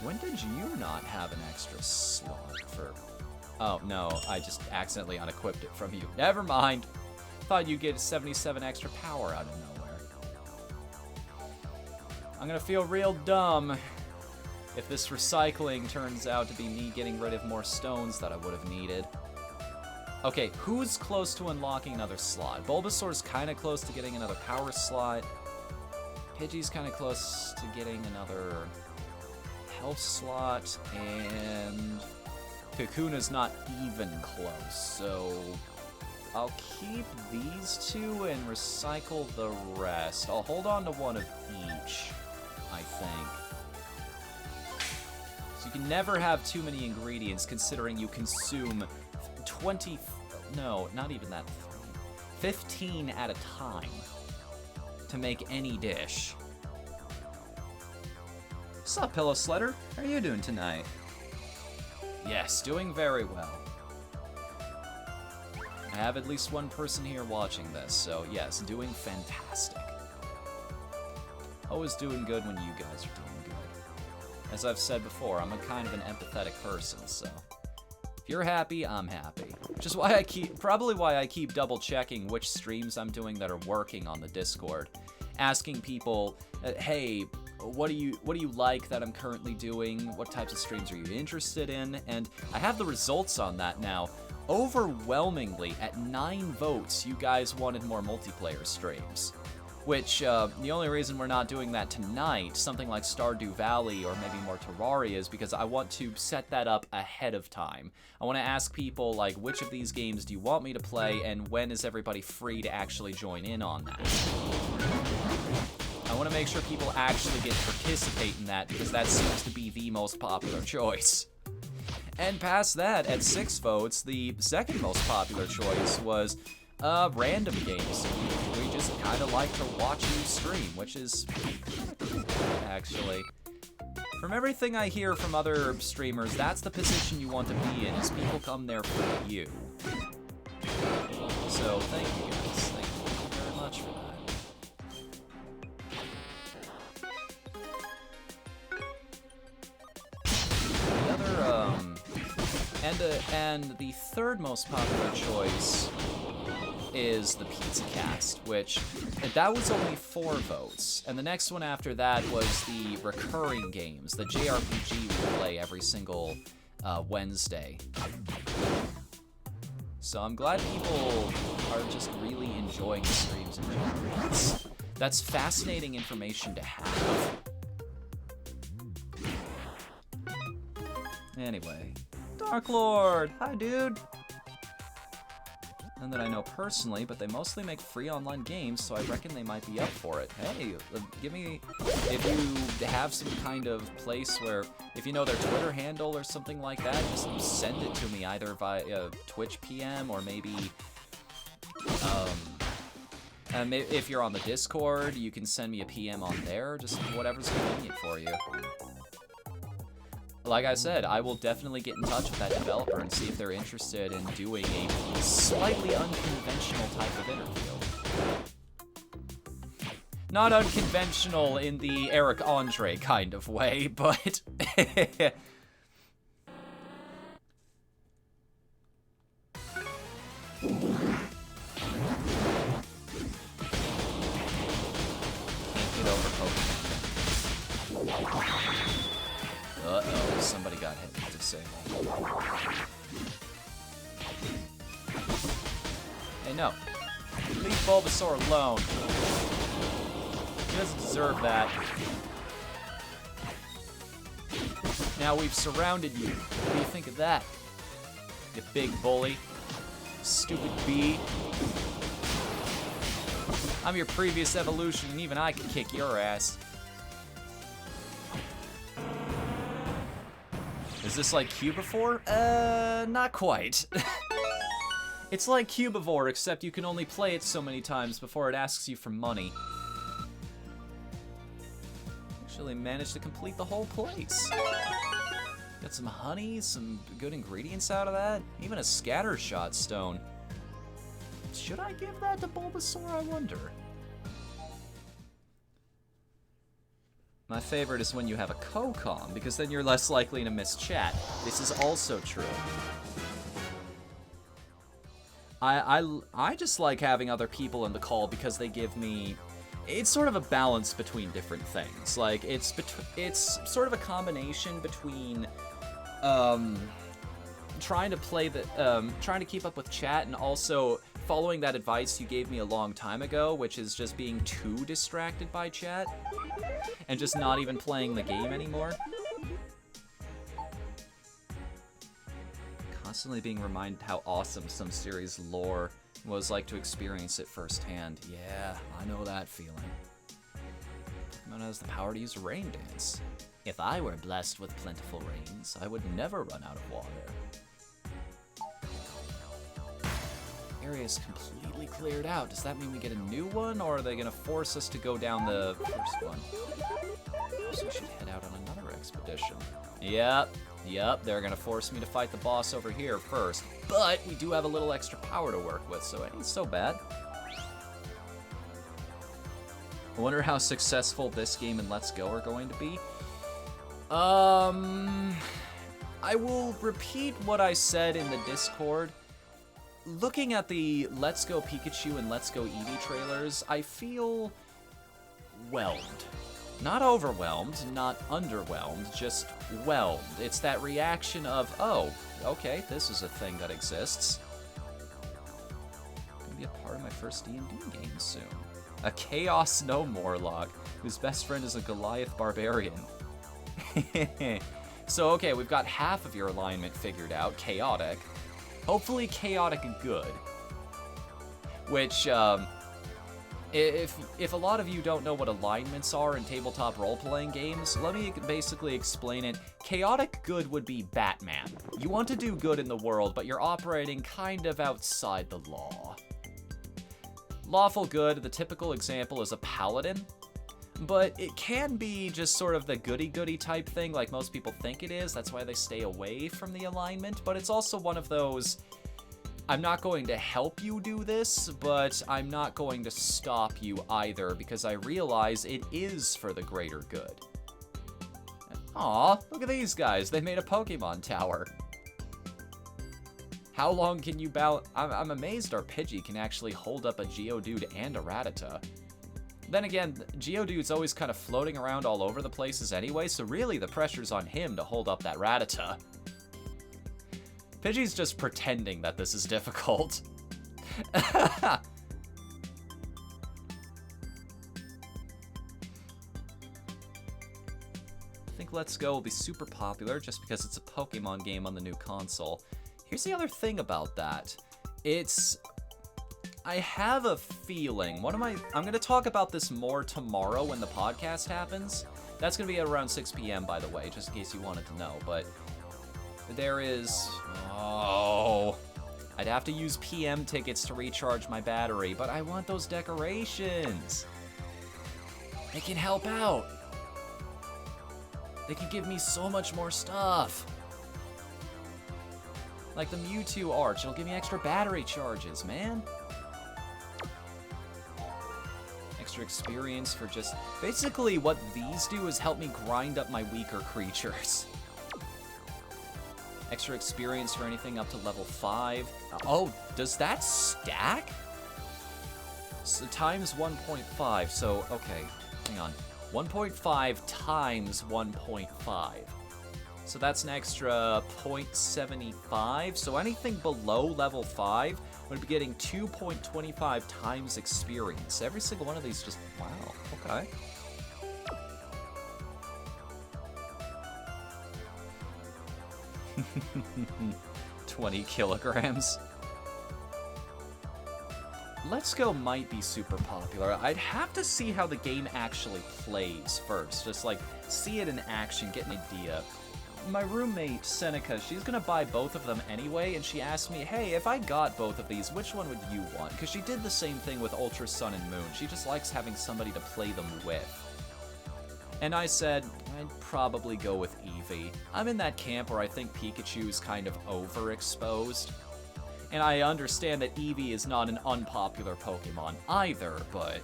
Speaker 1: when did you not have an extra slot for... Oh, no, I just accidentally unequipped it from you. Never mind. Thought you'd get 77 extra power out of nowhere. I'm gonna feel real dumb if this recycling turns out to be me getting rid of more stones that I would have needed. Okay, who's close to unlocking another slot? Bulbasaur's kind of close to getting another power slot. Pidgey's kind of close to getting another health slot. And Kakuna's not even close. So I'll keep these two and recycle the rest. I'll hold on to one of each, I think. So you can never have too many ingredients considering you consume 20, no, not even that, 15 at a time to make any dish. What's up, Pillow Sledder? How are you doing tonight? Yes, doing very well. I have at least one person here watching this, so yes, doing fantastic. Always doing good when you guys are doing good. As I've said before, I'm a kind of an empathetic person, so... You're happy, I'm happy. Which is why probably why I keep double checking which streams I'm doing that are working on the Discord. Asking people, hey, what do you like that I'm currently doing? What types of streams are you interested in? And I have the results on that now. Overwhelmingly, at 9 votes, you guys wanted more multiplayer streams. Which, the only reason we're not doing that tonight, something like Stardew Valley or maybe more Terraria, is because I want to set that up ahead of time. I want to ask people, like, which of these games do you want me to play, and when is everybody free to actually join in on that? I want to make sure people actually get to participate in that, because that seems to be the most popular choice. And past that, at 6 votes, the second most popular choice was... random games. We just kind of like to watch you stream, which is cool, actually. From everything I hear from other streamers, that's the position you want to be in, is people come there for you. So, thank you guys. Thank you very much for that. The other, and the third most popular choice is the Pizza Cast, which, that was only 4 votes. And the next one after that was the recurring games, the JRPG we play every single Wednesday. So I'm glad people are just really enjoying the streams in general. That's fascinating information to have. Anyway, Dark Lord! Hi, dude! None that I know personally, but they mostly make free online games, so I reckon they might be up for it. Hey, give me... If you have some kind of place where... If you know their Twitter handle or something like that, just send it to me, either via Twitch PM or maybe... if you're on the Discord, you can send me a PM on there, just whatever's convenient for you. Like I said, I will definitely get in touch with that developer and see if they're interested in doing a slightly unconventional type of interview. Not unconventional in the Eric Andre kind of way, but... Can't get over Pokemon. Uh-oh, somebody got hit with Disable. Hey, no. Leave Bulbasaur alone. He doesn't deserve that. Now we've surrounded you. What do you think of that? You big bully. Stupid bee. I'm your previous evolution, and even I can kick your ass. Is this like Cubivore? Not quite. It's like Cubivore, except you can only play it so many times before it asks you for money. Actually managed to complete the whole place. Got some honey, some good ingredients out of that, even a scattershot stone. Should I give that to Bulbasaur, I wonder? My favorite is when you have a co-com, because then you're less likely to miss chat. This is also true. I just like having other people in the call because they give me... It's sort of a balance between different things. Like, it's sort of a combination between trying to keep up with chat and also following that advice you gave me a long time ago, which is just being too distracted by chat and just not even playing the game anymore. Constantly being reminded how awesome some series' lore was like to experience it firsthand. Yeah, I know that feeling. Pokemon has the power to use Rain Dance. If I were blessed with plentiful rains, I would never run out of water. Area is completely cleared out. Does that mean we get a new one, or are they gonna force us to go down the first one? So we should head out on another expedition. Yep, they're gonna force me to fight the boss over here first. But we do have a little extra power to work with, so it ain't so bad. I wonder how successful this game and Let's Go are going to be. I will repeat what I said in the Discord. Looking at the Let's Go Pikachu and Let's Go Eevee trailers, I feel whelmed. Not overwhelmed, not underwhelmed, just whelmed. It's that reaction of, oh, okay, this is a thing that exists. Gonna be a part of my first D&D game soon. A Chaos No Morlock, whose best friend is a Goliath Barbarian. So, okay, we've got half of your alignment figured out, chaotic. Hopefully chaotic good. Which, if a lot of you don't know what alignments are in tabletop role-playing games, let me basically explain it. Chaotic good would be Batman. You want to do good in the world, but you're operating kind of outside the law. Lawful good, the typical example is a paladin, but it can be just sort of the goody-goody type thing like most people think it is. That's why they stay away from the alignment, but it's also one of those... I'm not going to help you do this, but I'm not going to stop you either, because I realize it is for the greater good. Aw, look at these guys. They made a Pokemon tower. How long can you I'm amazed our Pidgey can actually hold up a Geodude and a Rattata. Then again, Geodude's always kind of floating around all over the places anyway, so really the pressure's on him to hold up that Rattata. Pidgey's just pretending that this is difficult. think Let's Go will be super popular just because it's a Pokemon game on the new console. Here's the other thing about that. I have a feeling, I'm going to talk about this more tomorrow when the podcast happens. That's going to be at around 6 p.m., by the way, just in case you wanted to know. But there is... Oh... I'd have to use PM tickets to recharge my battery, but I want those decorations. They can help out. They can give me so much more stuff. Like the Mewtwo arch, it'll give me extra battery charges, man. Extra experience for just... Basically, what these do is help me grind up my weaker creatures. Extra experience for anything up to level 5. Oh, does that stack? So times 1.5, so, okay, hang on. 1.5 times 1.5. So that's an extra 0.75. So anything below level 5 would be getting 2.25 times experience. Every single one of these just, wow, okay. 20 kilograms. Let's Go might be super popular. I'd have to see how the game actually plays first. Just like see it in action, get an idea. My roommate, Seneca, she's gonna buy both of them anyway, and she asked me, hey, if I got both of these, which one would you want? Because she did the same thing with Ultra Sun and Moon. She just likes having somebody to play them with. And I said, I'd probably go with Eevee. I'm in that camp where I think Pikachu is kind of overexposed. And I understand that Eevee is not an unpopular Pokemon either, but...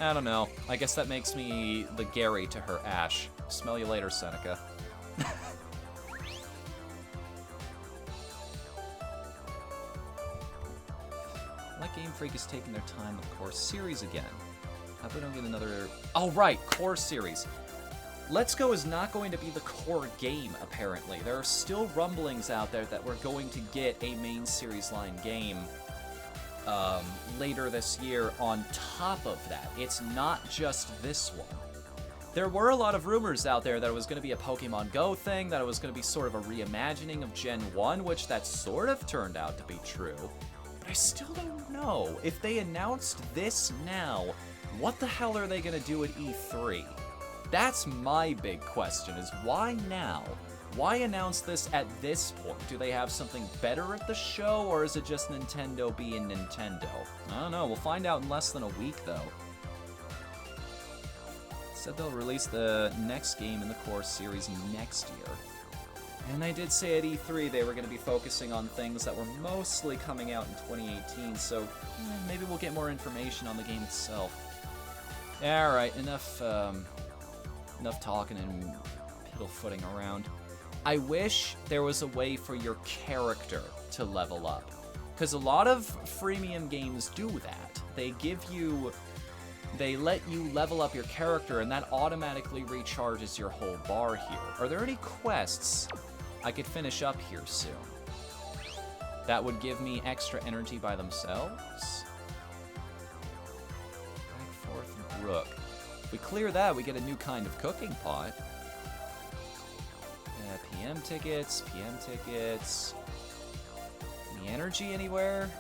Speaker 1: I don't know. I guess that makes me the Gary to her Ash. Smell you later, Seneca. Like Game Freak is taking their time with Core Series again. How about we don't get another... Oh, right, Core Series. Let's Go is not going to be the core game, apparently. There are still rumblings out there that we're going to get a main series line game later this year on top of that. It's not just this one. There were a lot of rumors out there that it was going to be a Pokemon Go thing, that it was going to be sort of a reimagining of Gen 1, which that sort of turned out to be true. But I still don't know. If they announced this now, what the hell are they going to do at E3? That's my big question, is why now? Why announce this at this point? Do they have something better at the show, or is it just Nintendo being Nintendo? I don't know. We'll find out in less than a week, though. Said they'll release the next game in the core series next year. And they did say at E3 they were going to be focusing on things that were mostly coming out in 2018, so maybe we'll get more information on the game itself. Alright, enough talking and piddle-footing around. I wish there was a way for your character to level up, because a lot of freemium games do that. They let you level up your character, and that automatically recharges your whole bar here. Are there any quests I could finish up here soon that would give me extra energy by themselves? Back, forth, and Brook. If we clear that, we get a new kind of cooking pot. PM tickets. Any energy anywhere?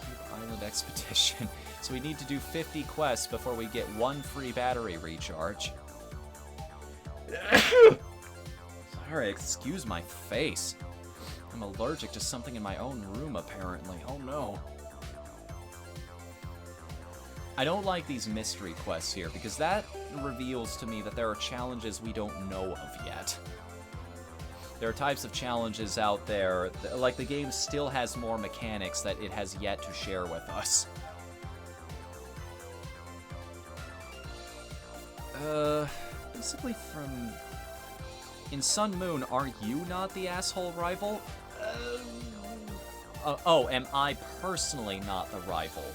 Speaker 1: Cube Island Expedition. So we need to do 50 quests before we get one free battery recharge. Sorry, excuse my face. I'm allergic to something in my own room, apparently. Oh no. I don't like these mystery quests here, because that reveals to me that there are challenges we don't know of yet. There are types of challenges out there, like the game still has more mechanics that it has yet to share with us. Basically from... In Sun Moon, are you not the asshole rival? Oh, am I personally not the rival?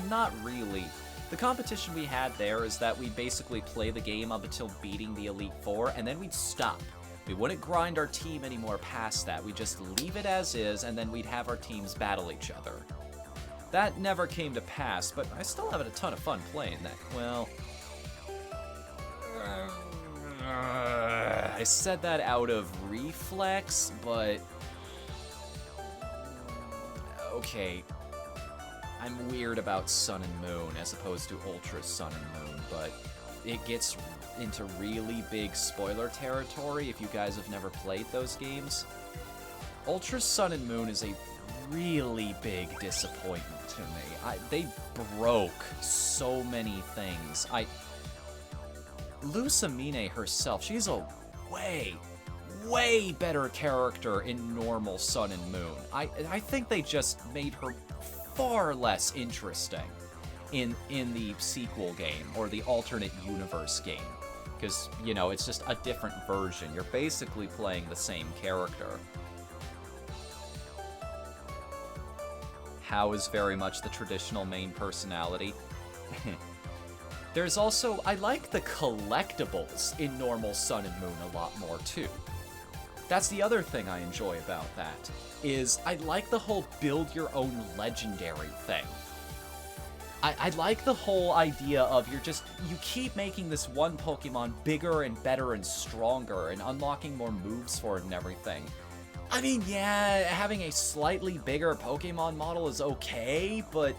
Speaker 1: Not really. The competition we had there is that we basically play the game up until beating the Elite Four, and then we'd stop. We wouldn't grind our team anymore past that. We'd just leave it as is, and then we'd have our teams battle each other. That never came to pass, but I still have a ton of fun playing that. Well... I said that out of reflex, but... Okay. I'm weird about Sun and Moon as opposed to Ultra Sun and Moon, but it gets into really big spoiler territory if you guys have never played those games. Ultra Sun and Moon is a really big disappointment to me. They broke so many things. Lusamine herself, she's a way better character in normal Sun and Moon. I think they just made her far less interesting in the sequel game, or the alternate universe game. Because, you know, it's just a different version. You're basically playing the same character. Hao is very much the traditional main personality. There's also, I like the collectibles in normal Sun and Moon a lot more too. That's the other thing I enjoy about that, is I like the whole build your own legendary thing. I like the whole idea of you keep making this one Pokemon bigger and better and stronger and unlocking more moves for it and everything. I mean, yeah, having a slightly bigger Pokemon model is okay, but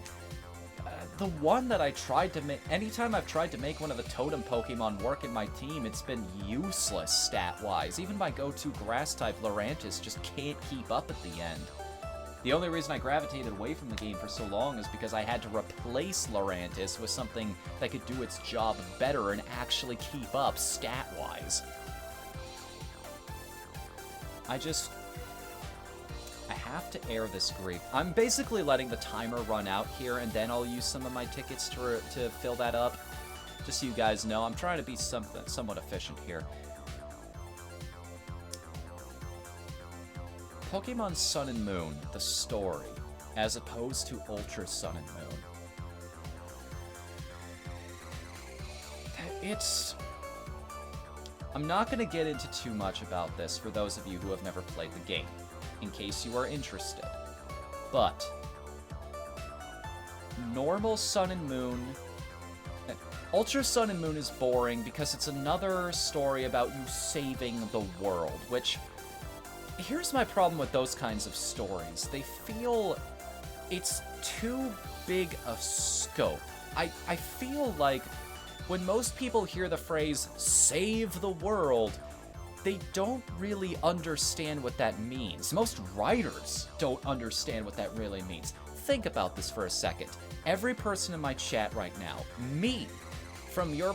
Speaker 1: the one that I tried to make, anytime I've tried to make one of the totem Pokemon work in my team, it's been useless stat-wise. Even my go-to grass-type Lurantis just can't keep up at the end. The only reason I gravitated away from the game for so long is because I had to replace Lurantis with something that could do its job better and actually keep up stat-wise. I have to air this grief. I'm basically letting the timer run out here, and then I'll use some of my tickets to fill that up. Just so you guys know, I'm trying to be somewhat efficient here. Pokemon Sun and Moon, the story, as opposed to Ultra Sun and Moon. I'm not going to get into too much about this for those of you who have never played the game, in case you are interested. But normal Sun and Moon, Ultra Sun and Moon is boring because it's another story about you saving the world, which, here's my problem with those kinds of stories. They feel it's too big a scope. I feel like when most people hear the phrase, save the world, they don't really understand what that means. Most writers don't understand what that really means. Think about this for a second. Every person in my chat right now, me, from you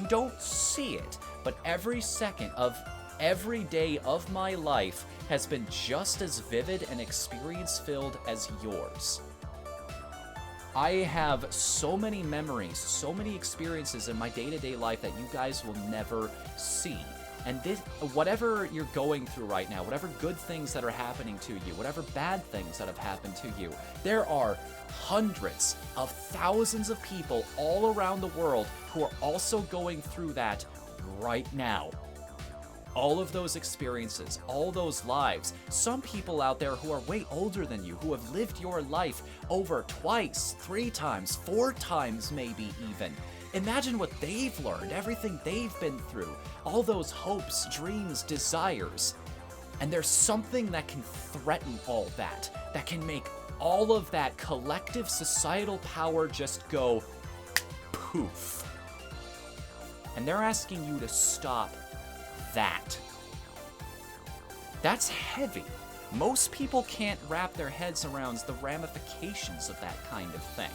Speaker 1: don't see it, but every second of every day of my life has been just as vivid and experience-filled as yours. I have so many memories, so many experiences in my day-to-day life that you guys will never see. And this, whatever you're going through right now, whatever good things that are happening to you, whatever bad things that have happened to you, there are hundreds of thousands of people all around the world who are also going through that right now. All of those experiences, all those lives, some people out there who are way older than you, who have lived your life over twice, 3 times, 4 times maybe even. Imagine what they've learned, everything they've been through, all those hopes, dreams, desires. And there's something that can threaten all that can make all of that collective societal power just go poof. And they're asking you to stop that. That's heavy. Most people can't wrap their heads around the ramifications of that kind of thing.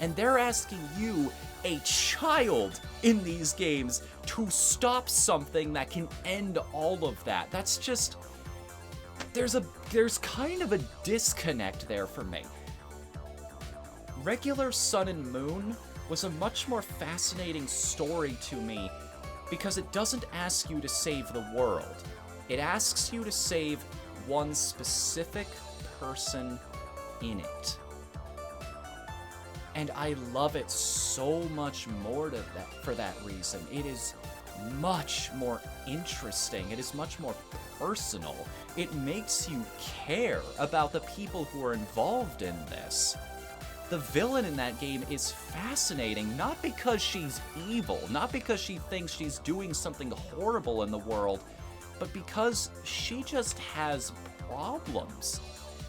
Speaker 1: And they're asking you, a child in these games, to stop something that can end all of that. That's just... There's kind of a disconnect there for me. Regular Sun and Moon was a much more fascinating story to me because it doesn't ask you to save the world. It asks you to save one specific person in it. And I love it so much more for that reason. It is much more interesting. It is much more personal. It makes you care about the people who are involved in this. The villain in that game is fascinating, not because she's evil, not because she thinks she's doing something horrible in the world, but because she just has problems.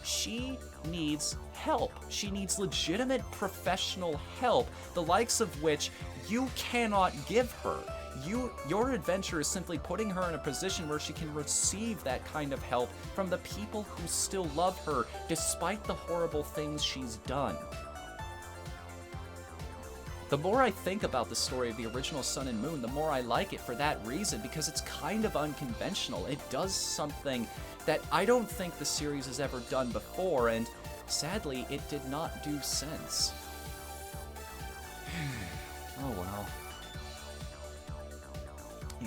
Speaker 1: She needs help. She needs legitimate professional help, the likes of which you cannot give her. Your adventure is simply putting her in a position where she can receive that kind of help from the people who still love her, despite the horrible things she's done. The more I think about the story of the original Sun and Moon, the more I like it for that reason, because it's kind of unconventional. It does something that I don't think the series has ever done before, and sadly, it did not do since. Oh well.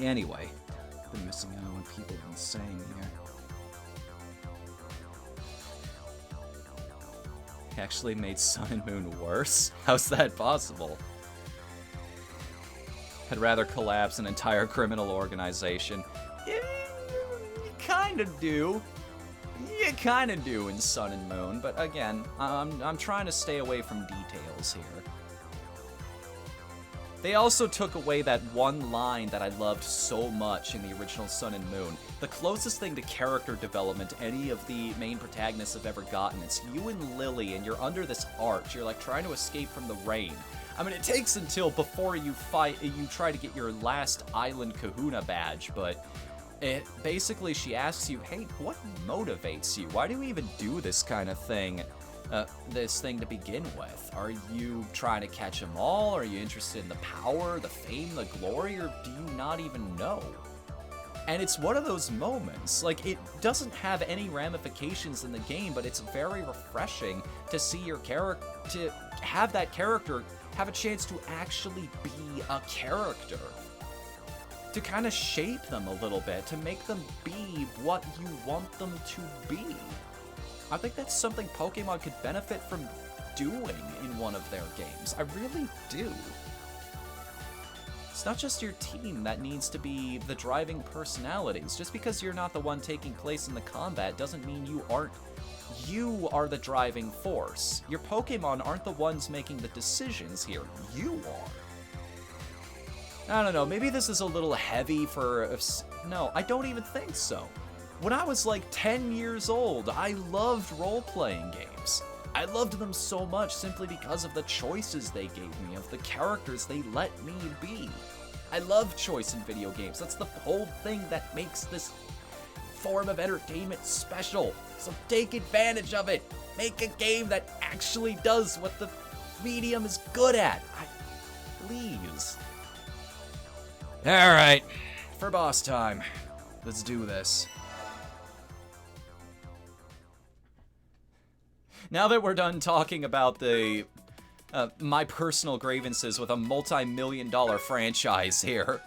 Speaker 1: Anyway, I've been missing out on what people have been saying here. Actually made Sun and Moon worse? How's that possible? I'd rather collapse an entire criminal organization. You kind of do. You kind of do in Sun and Moon, but again, I'm trying to stay away from details here. They also took away that one line that I loved so much in the original Sun and Moon. The closest thing to character development any of the main protagonists have ever gotten. It's you and Lily, and you're under this arch. You're like trying to escape from the rain. I mean, it takes until before you fight, you try to get your last Island Kahuna badge, but basically she asks you, hey, what motivates you? Why do you even do this kind of thing? This thing to begin with? Are you trying to catch them all? Are you interested in the power, the fame, the glory, or do you not even know? And it's one of those moments, like, it doesn't have any ramifications in the game, but it's very refreshing to see your character, to have that character have a chance to actually be a character. To kind of shape them a little bit, to make them be what you want them to be. I think that's something Pokemon could benefit from doing in one of their games. I really do. It's not just your team that needs to be the driving personalities. Just because you're not the one taking place in the combat doesn't mean you aren't. You are the driving force. Your Pokemon aren't the ones making the decisions here. You are. I don't know, maybe this is a little heavy for... No, I don't even think so. When I was like 10 years old, I loved role-playing games. I loved them so much simply because of the choices they gave me, of the characters they let me be. I love choice in video games. That's the whole thing that makes this form of entertainment special. So take advantage of it. Make a game that actually does what the medium is good at. Please. Alright, for boss time. Let's do this. Now that we're done talking about the my personal grievances with a multi-million-dollar franchise here,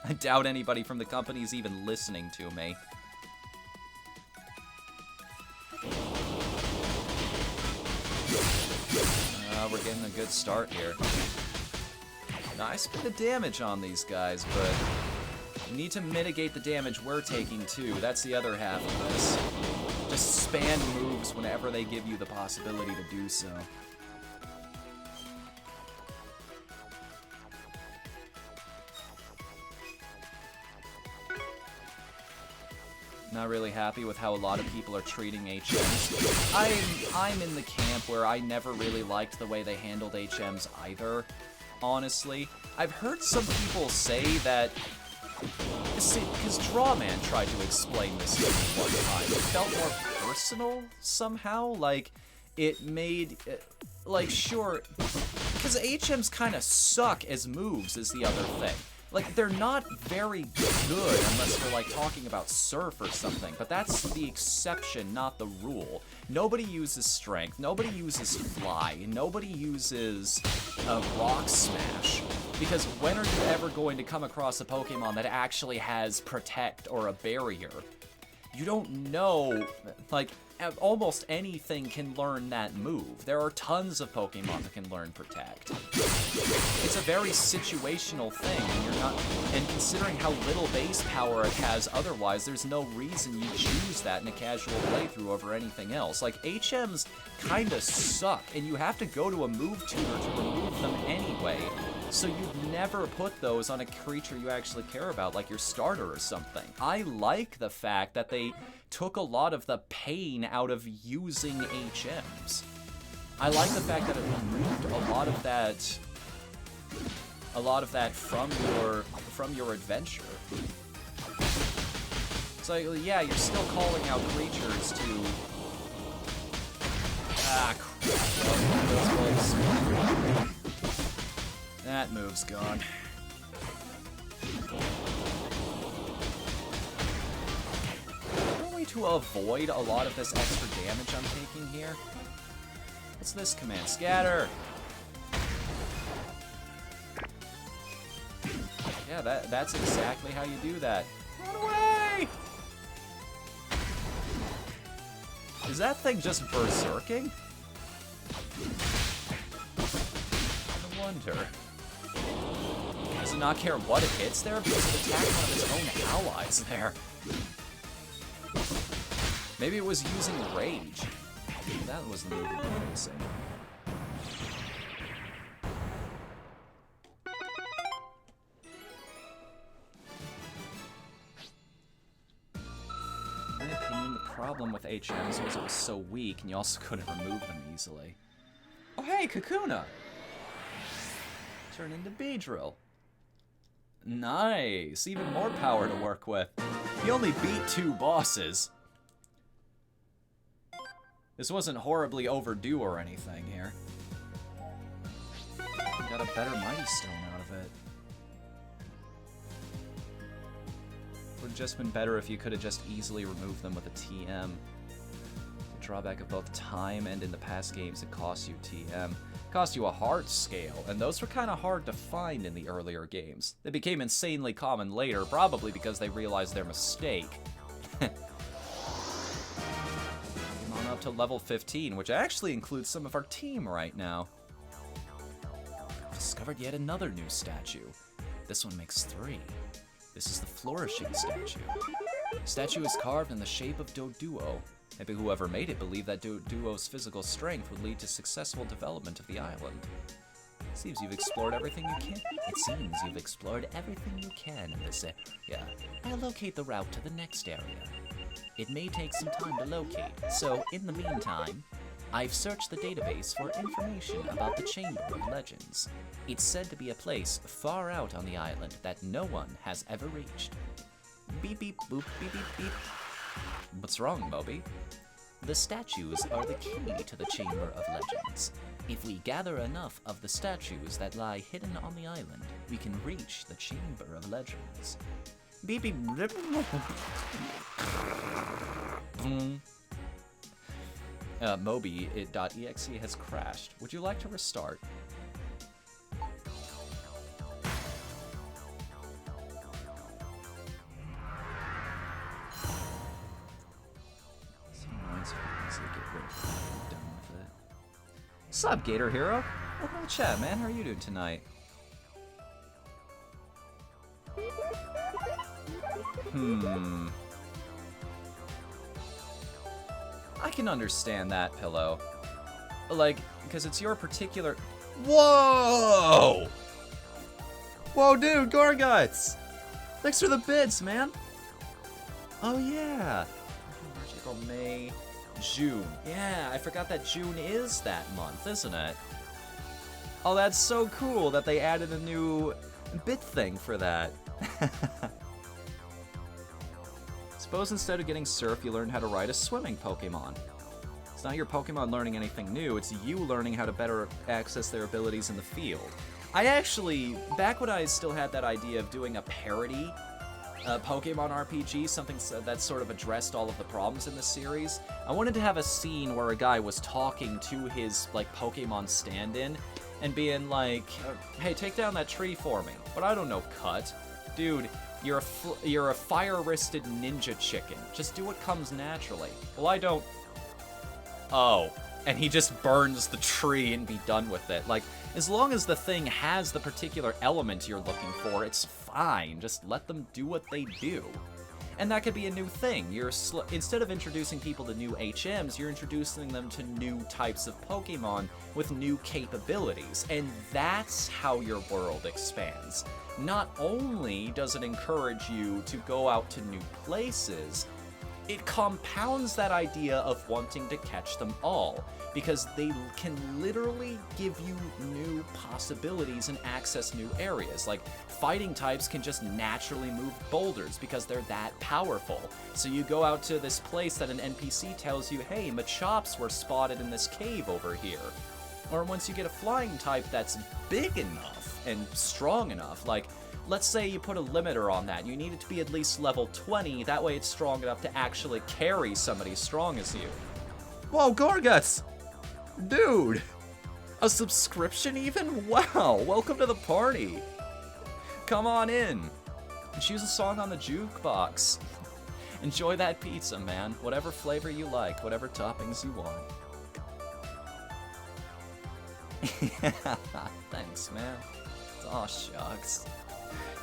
Speaker 1: I doubt anybody from the company's even listening to me. We're getting a good start here. Nice bit of damage on these guys, but you need to mitigate the damage we're taking too. That's the other half of this. Just spam moves whenever they give you the possibility to do so. Not really happy with how a lot of people are treating HMs. I'm in the camp where I never really liked the way they handled HMs either, honestly. I've heard some people say that... Because Drawman tried to explain this to me one time. It felt more personal, somehow. Like, it made... like, sure... Because HMs kind of suck as moves, is the other thing. Like, they're not very good unless we're, like, talking about Surf or something, but that's the exception, not the rule. Nobody uses Strength, nobody uses Fly, nobody uses Rock Smash, because when are you ever going to come across a Pokemon that actually has Protect or a Barrier? You don't know, like, almost anything can learn that move. There are tons of Pokemon that can learn Protect. It's a very situational thing, and you're not... And considering how little base power it has otherwise, there's no reason you choose that in a casual playthrough over anything else. Like, HMs kinda suck, and you have to go to a move tutor to remove them anyway. So you'd never put those on a creature you actually care about, like your starter or something. I like the fact that they took a lot of the pain out of using HMs. I like the fact that it removed a lot of that from your adventure. It's like, yeah, you're still calling out creatures to... Ah, crap. That move's gone. Only to avoid a lot of this extra damage I'm taking here. What's this command? Scatter! Yeah, that's exactly how you do that. Run away! Is that thing just berserking? I wonder. Does it not care what it hits there? Because it attacked one of its own allies there. Maybe it was using rage. That was the move we were facing. In my opinion, the problem with HMs was it was so weak and you also couldn't remove them easily. Oh hey, Kakuna! Turn into Beedrill. Nice! Even more power to work with. He only beat 2 bosses. This wasn't horribly overdue or anything here. Got a better Mighty Stone out of it. Would have just been better if you could have just easily removed them with a TM. The drawback of both time and in the past games it cost you TM. It cost you a heart scale, and those were kind of hard to find in the earlier games. They became insanely common later, probably because they realized their mistake. Up to level 15, which actually includes some of our team right now. Discovered yet another new statue. This one makes 3. This is the Flourishing statue. The statue is carved in the shape of Doduo. Maybe whoever made it believed that Doduo's physical strength would lead to successful development of the island. Seems you've explored everything you can. It seems you've explored everything you can in this area. I'll locate the route to the next area. It may take some time to locate, so in the meantime, I've searched the database for information about the Chamber of Legends. It's said to be a place far out on the island that no one has ever reached. Beep beep boop beep beep beep. What's wrong, Moby? The statues are the key to the Chamber of Legends. If we gather enough of the statues that lie hidden on the island, we can reach the Chamber of Legends. Beep beep blip. Moby.exe has crashed. Would you like to restart? Some noise will easily get rid of it. Done with it. Sup, Gator Hero? Welcome to chat, man. How are you doing tonight? I can understand that, Pillow. Like, because it's your particular... Whoa! Whoa, dude, Gorguts! Thanks for the bits, man! Oh, yeah! April, May, June. Yeah, I forgot that June is that month, isn't it? Oh, that's so cool that they added a new bit thing for that. Suppose instead of getting surf, you learned how to ride a swimming Pokemon. It's not your Pokemon learning anything new, it's you learning how to better access their abilities in the field. I actually, back when I still had that idea of doing a parody Pokemon RPG, something that sort of addressed all of the problems in the series, I wanted to have a scene where a guy was talking to his, like, Pokemon stand-in and being like, hey, take down that tree for me. But I don't know, Cut. Dude, you're a fire-wristed ninja chicken. Just do what comes naturally. Well, I don't... Oh. And he just burns the tree and be done with it. Like, as long as the thing has the particular element you're looking for, it's fine. Just let them do what they do. And that could be a new thing. Instead of introducing people to new HMs, you're introducing them to new types of Pokemon with new capabilities. And that's how your world expands. Not only does it encourage you to go out to new places, it compounds that idea of wanting to catch them all, because they can literally give you new possibilities and access new areas. Like, fighting types can just naturally move boulders because they're that powerful. So you go out to this place that an NPC tells you, hey, Machops were spotted in this cave over here. Or once you get a flying type that's big enough and strong enough, like, let's say you put a limiter on that. You need it to be at least level 20, that way it's strong enough to actually carry somebody as strong as you. Whoa, Gorguts! Dude! A subscription even? Wow, welcome to the party! Come on in! Choose a song on the jukebox. Enjoy that pizza, man. Whatever flavor you like, whatever toppings you want. Thanks, man. Aw, shucks.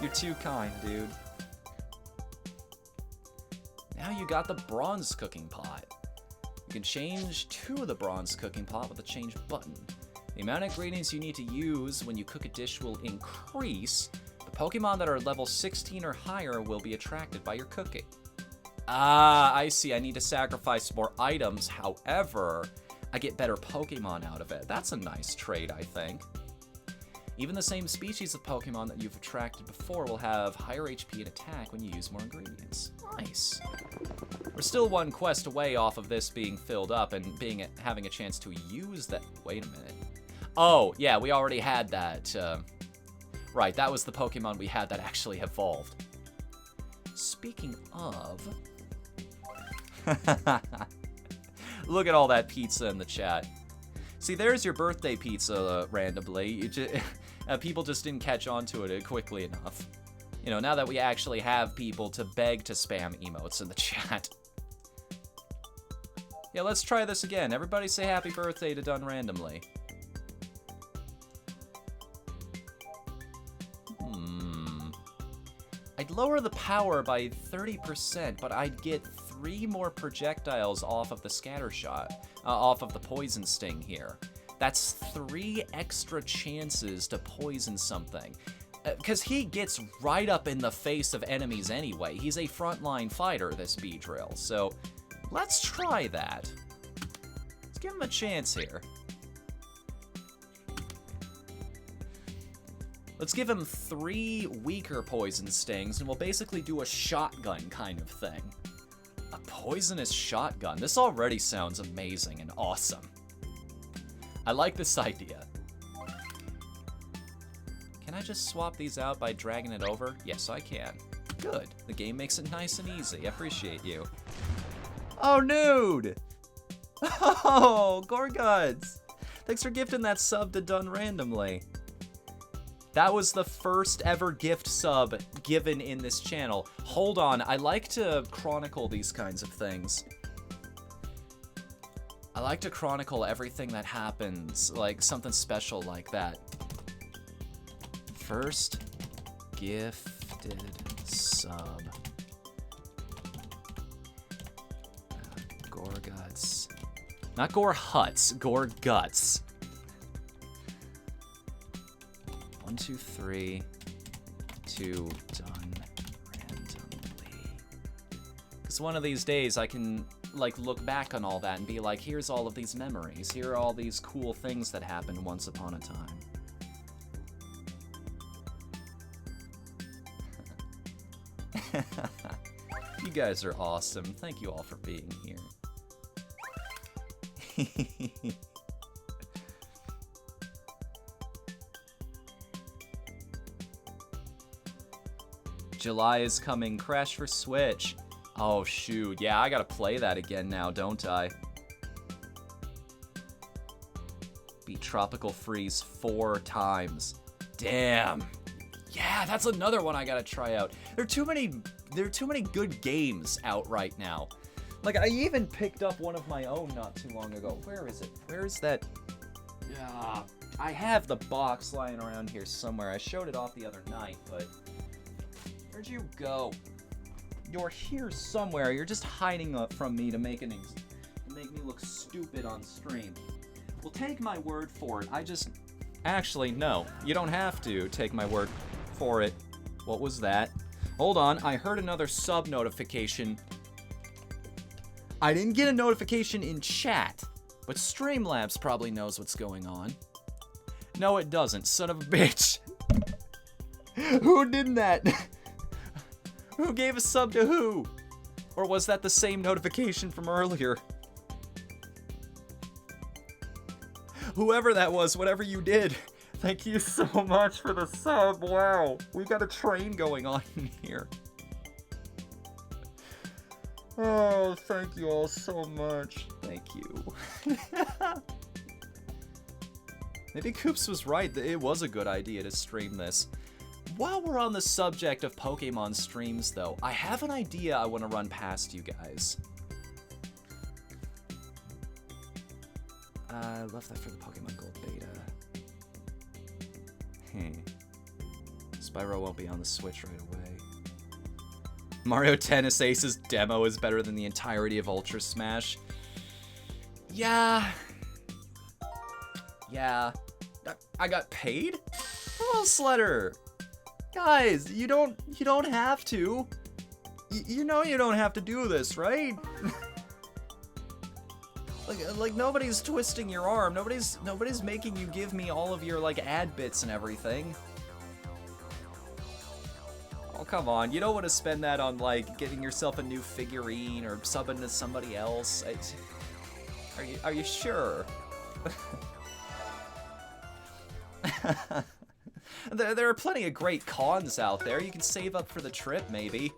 Speaker 1: You're too kind, dude. Now you got the bronze cooking pot. You can change to the bronze cooking pot with a change button. The amount of ingredients you need to use when you cook a dish will increase. The Pokemon that are level 16 or higher will be attracted by your cooking. Ah, I see. I need to sacrifice more items. However, I get better Pokemon out of it. That's a nice trade, I think. Even the same species of Pokemon that you've attracted before will have higher HP and attack when you use more ingredients. Nice. We're still one quest away off of this being filled up and having a chance to use that. Wait a minute. Oh, yeah, we already had that. Right, that was the Pokemon we had that actually evolved. Speaking of... Look at all that pizza in the chat. See, there's your birthday pizza randomly. People just didn't catch on to it quickly enough. You know, now that we actually have people to beg to spam emotes in the chat. Yeah, let's try this again. Everybody say happy birthday to Done Randomly. I'd lower the power by 30%, but I'd get 3 more projectiles off of the scatter shot, off of the poison sting here. That's 3 extra chances to poison something. Because he gets right up in the face of enemies anyway. He's a frontline fighter, this Beedrill. So let's try that. Let's give him a chance here. Let's give him 3 weaker poison stings, and we'll basically do a shotgun kind of thing. A poisonous shotgun. This already sounds amazing and awesome. I like this idea. Can I just swap these out by dragging it over? Yes, I can. Good. The game makes it nice and easy. I appreciate you. Oh, nude! Oh, Gorguts! Thanks for gifting that sub to Done Randomly. That was the first ever gift sub given in this channel. Hold on, I like to chronicle these kinds of things. I like to chronicle everything that happens, like something special like that. First gifted sub. Gorguts. Not Gore-Huts, Gorguts. 1, 2, 3, 2, Done Randomly. Because one of these days I can, like, look back on all that and be like, here's all of these memories. Here are all these cool things that happened once upon a time. You guys are awesome. Thank you all for being here. July is coming. Crash for Switch. Oh, shoot. Yeah, I gotta play that again now, don't I? Beat Tropical Freeze 4 times. Damn. Yeah, that's another one I gotta try out. There are too many good games out right now. Like, I even picked up one of my own not too long ago. Where is it? Where is that? Yeah, I have the box lying around here somewhere. I showed it off the other night, but where'd you go? You're here somewhere. You're just hiding up from me to make me look stupid on stream. Well, take my word for it. Actually, no. You don't have to take my word for it. What was that? Hold on. I heard another sub notification. I didn't get a notification in chat, but Streamlabs probably knows what's going on. No, it doesn't. Son of a bitch. Who did that? Who gave a sub to who? Or was that the same notification from earlier? Whoever that was, whatever you did, thank you so much for the sub. Wow, we got a train going on in here. Oh, thank you all so much. Thank you. Maybe Koops was right. It was a good idea to stream this. While we're on the subject of Pokemon streams, though, I have an idea I want to run past you guys. I left that for the Pokemon Gold beta. Spyro won't be on the Switch right away. Mario Tennis Ace's demo is better than the entirety of Ultra Smash. Yeah. I got paid? Oh, Sletter. Guys, you don't have to. You know you don't have to do this, right? like nobody's twisting your arm. Nobody's making you give me all of your like ad bits and everything. Oh, come on. You don't want to spend that on like getting yourself a new figurine or subbing to somebody else. Are you sure? There are plenty of great cons out there. You can save up for the trip, maybe.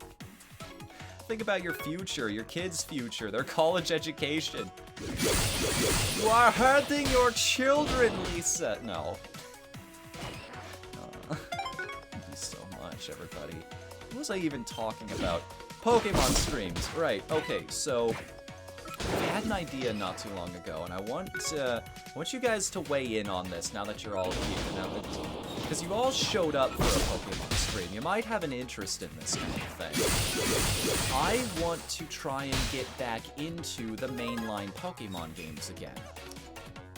Speaker 1: Think about your future, your kids' future, their college education. You are hurting your children, Lisa. No. Thank you so much, everybody. What was I even talking about? Pokemon streams. Right, okay, so I had an idea not too long ago, and I want you guys to weigh in on this now that you're all here. Because you all showed up for a Pokemon stream. You might have an interest in this kind of thing. I want to try and get back into the mainline Pokemon games again.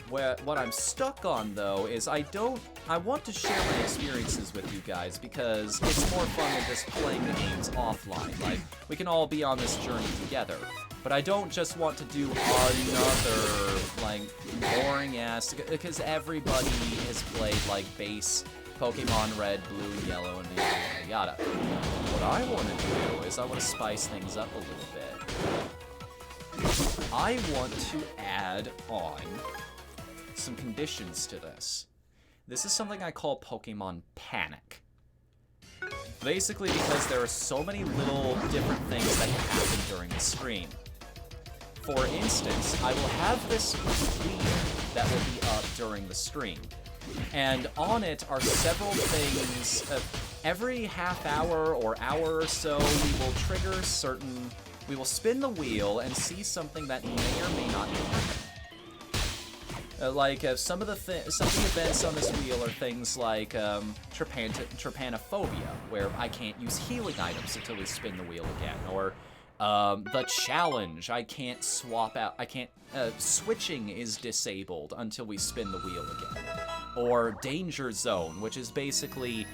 Speaker 1: What I'm stuck on, though, is I want to share my experiences with you guys because it's more fun than just playing the games offline. Like, we can all be on this journey together. But I don't just want to do another, like, boring-ass... Because everybody has played, like, base Pokemon Red, Blue, Yellow, and yada, yada. What I want to do is I want to spice things up a little bit. I want to add on some conditions to this. This is something I call Pokemon Panic. Basically because there are so many little different things that can happen during the stream. For instance, I will have this wheel that will be up during the stream. And on it are several things. Every half hour or hour or so, we will spin the wheel and see something that may or may not happen. Some of the events on this wheel are things like Trypanophobia, where I can't use healing items until we spin the wheel again, or the challenge, I can't swap out, switching is disabled until we spin the wheel again. Or Danger Zone, which is basically,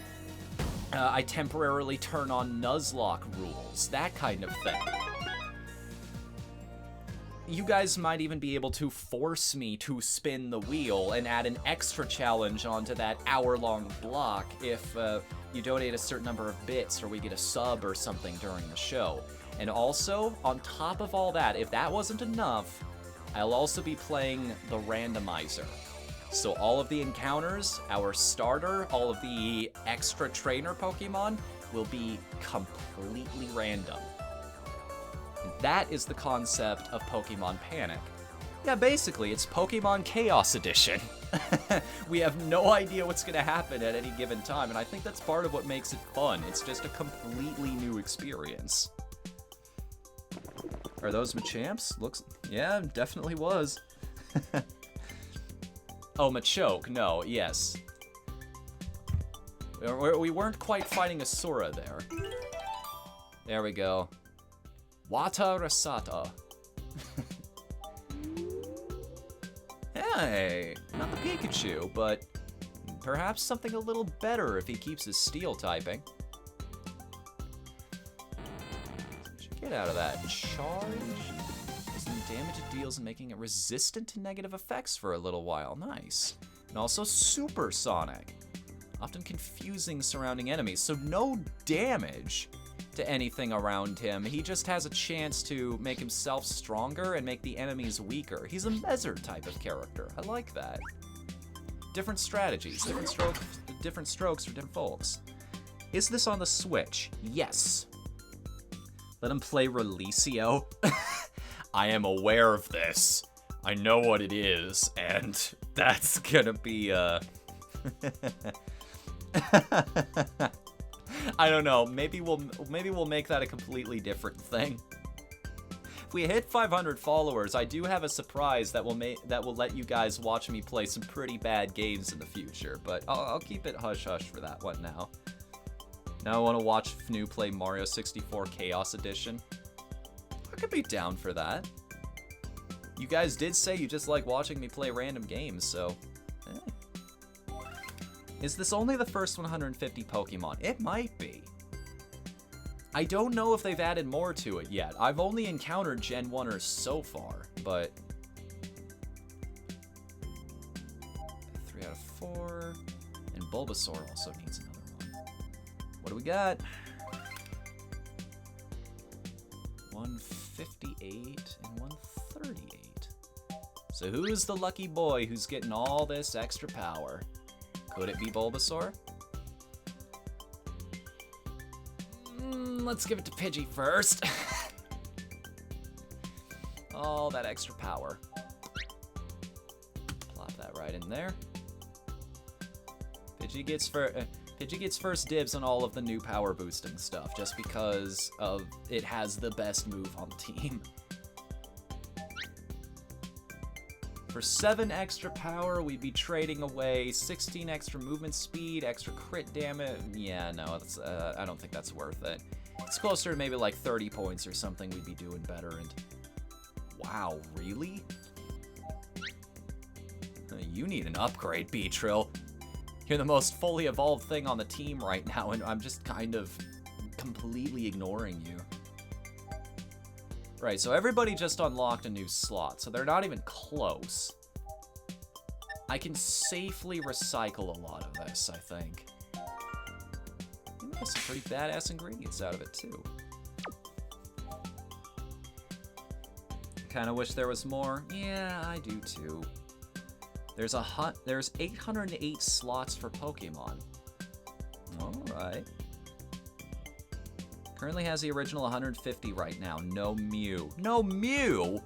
Speaker 1: I temporarily turn on Nuzlocke rules, that kind of thing. You guys might even be able to force me to spin the wheel and add an extra challenge onto that hour-long block if you donate a certain number of bits or we get a sub or something during the show. And also, on top of all that, if that wasn't enough, I'll also be playing the randomizer. So all of the encounters, our starter, all of the extra trainer Pokemon will be completely random. And that is the concept of Pokemon Panic. Yeah, basically, it's Pokemon Chaos Edition. We have no idea what's going to happen at any given time, and I think that's part of what makes it fun. It's just a completely new experience. Are those Machamps? Yeah, definitely was. Oh, Machoke, no, yes. We weren't quite fighting a Sora there. There we go. Wata Rasata. Hey, not the Pikachu, but perhaps something a little better if he keeps his steel typing. Get out of that. Charge. Some damage it deals and making it resistant to negative effects for a little while. Nice. And also supersonic. Often confusing surrounding enemies, so no damage to anything around him. He just has a chance to make himself stronger and make the enemies weaker. He's a Messer type of character. I like that. Different strategies, different strokes for different folks. Is this on the Switch? Yes. Let him play Releasio. I am aware of this. I know what it is, and that's gonna be, I don't know. Maybe we'll make that a completely different thing. If we hit 500 followers, I do have a surprise that will let you guys watch me play some pretty bad games in the future. But I'll keep it hush hush for that one now. Now I want to watch Fnu play Mario 64 Chaos Edition. I could be down for that. You guys did say you just like watching me play random games, so. Is this only the first 150 Pokemon? It might be. I don't know if they've added more to it yet. I've only encountered Gen 1ers so far, but... 3 out of 4. And Bulbasaur also needs another one. What do we got? 158 and 138. So who's the lucky boy who's getting all this extra power? Could it be Bulbasaur? Let's give it to Pidgey first. All that extra power. Plop that right in there. Pidgey gets first dibs on all of the new power boosting stuff, just because of it has the best move on the team. For 7 extra power, we'd be trading away 16 extra movement speed, extra crit damage. Yeah, no, that's, I don't think that's worth it. It's closer to maybe like 30 points or something we'd be doing better. And wow, really? You need an upgrade, Beatrill. You're the most fully evolved thing on the team right now, and I'm just kind of completely ignoring you. Right, so everybody just unlocked a new slot, so they're not even close. I can safely recycle a lot of this, I think. Get some pretty badass ingredients out of it, too. Kinda wish there was more. Yeah, I do, too. There's 808 slots for Pokemon. Alright. Currently has the original 150 right now. No Mew. No Mew?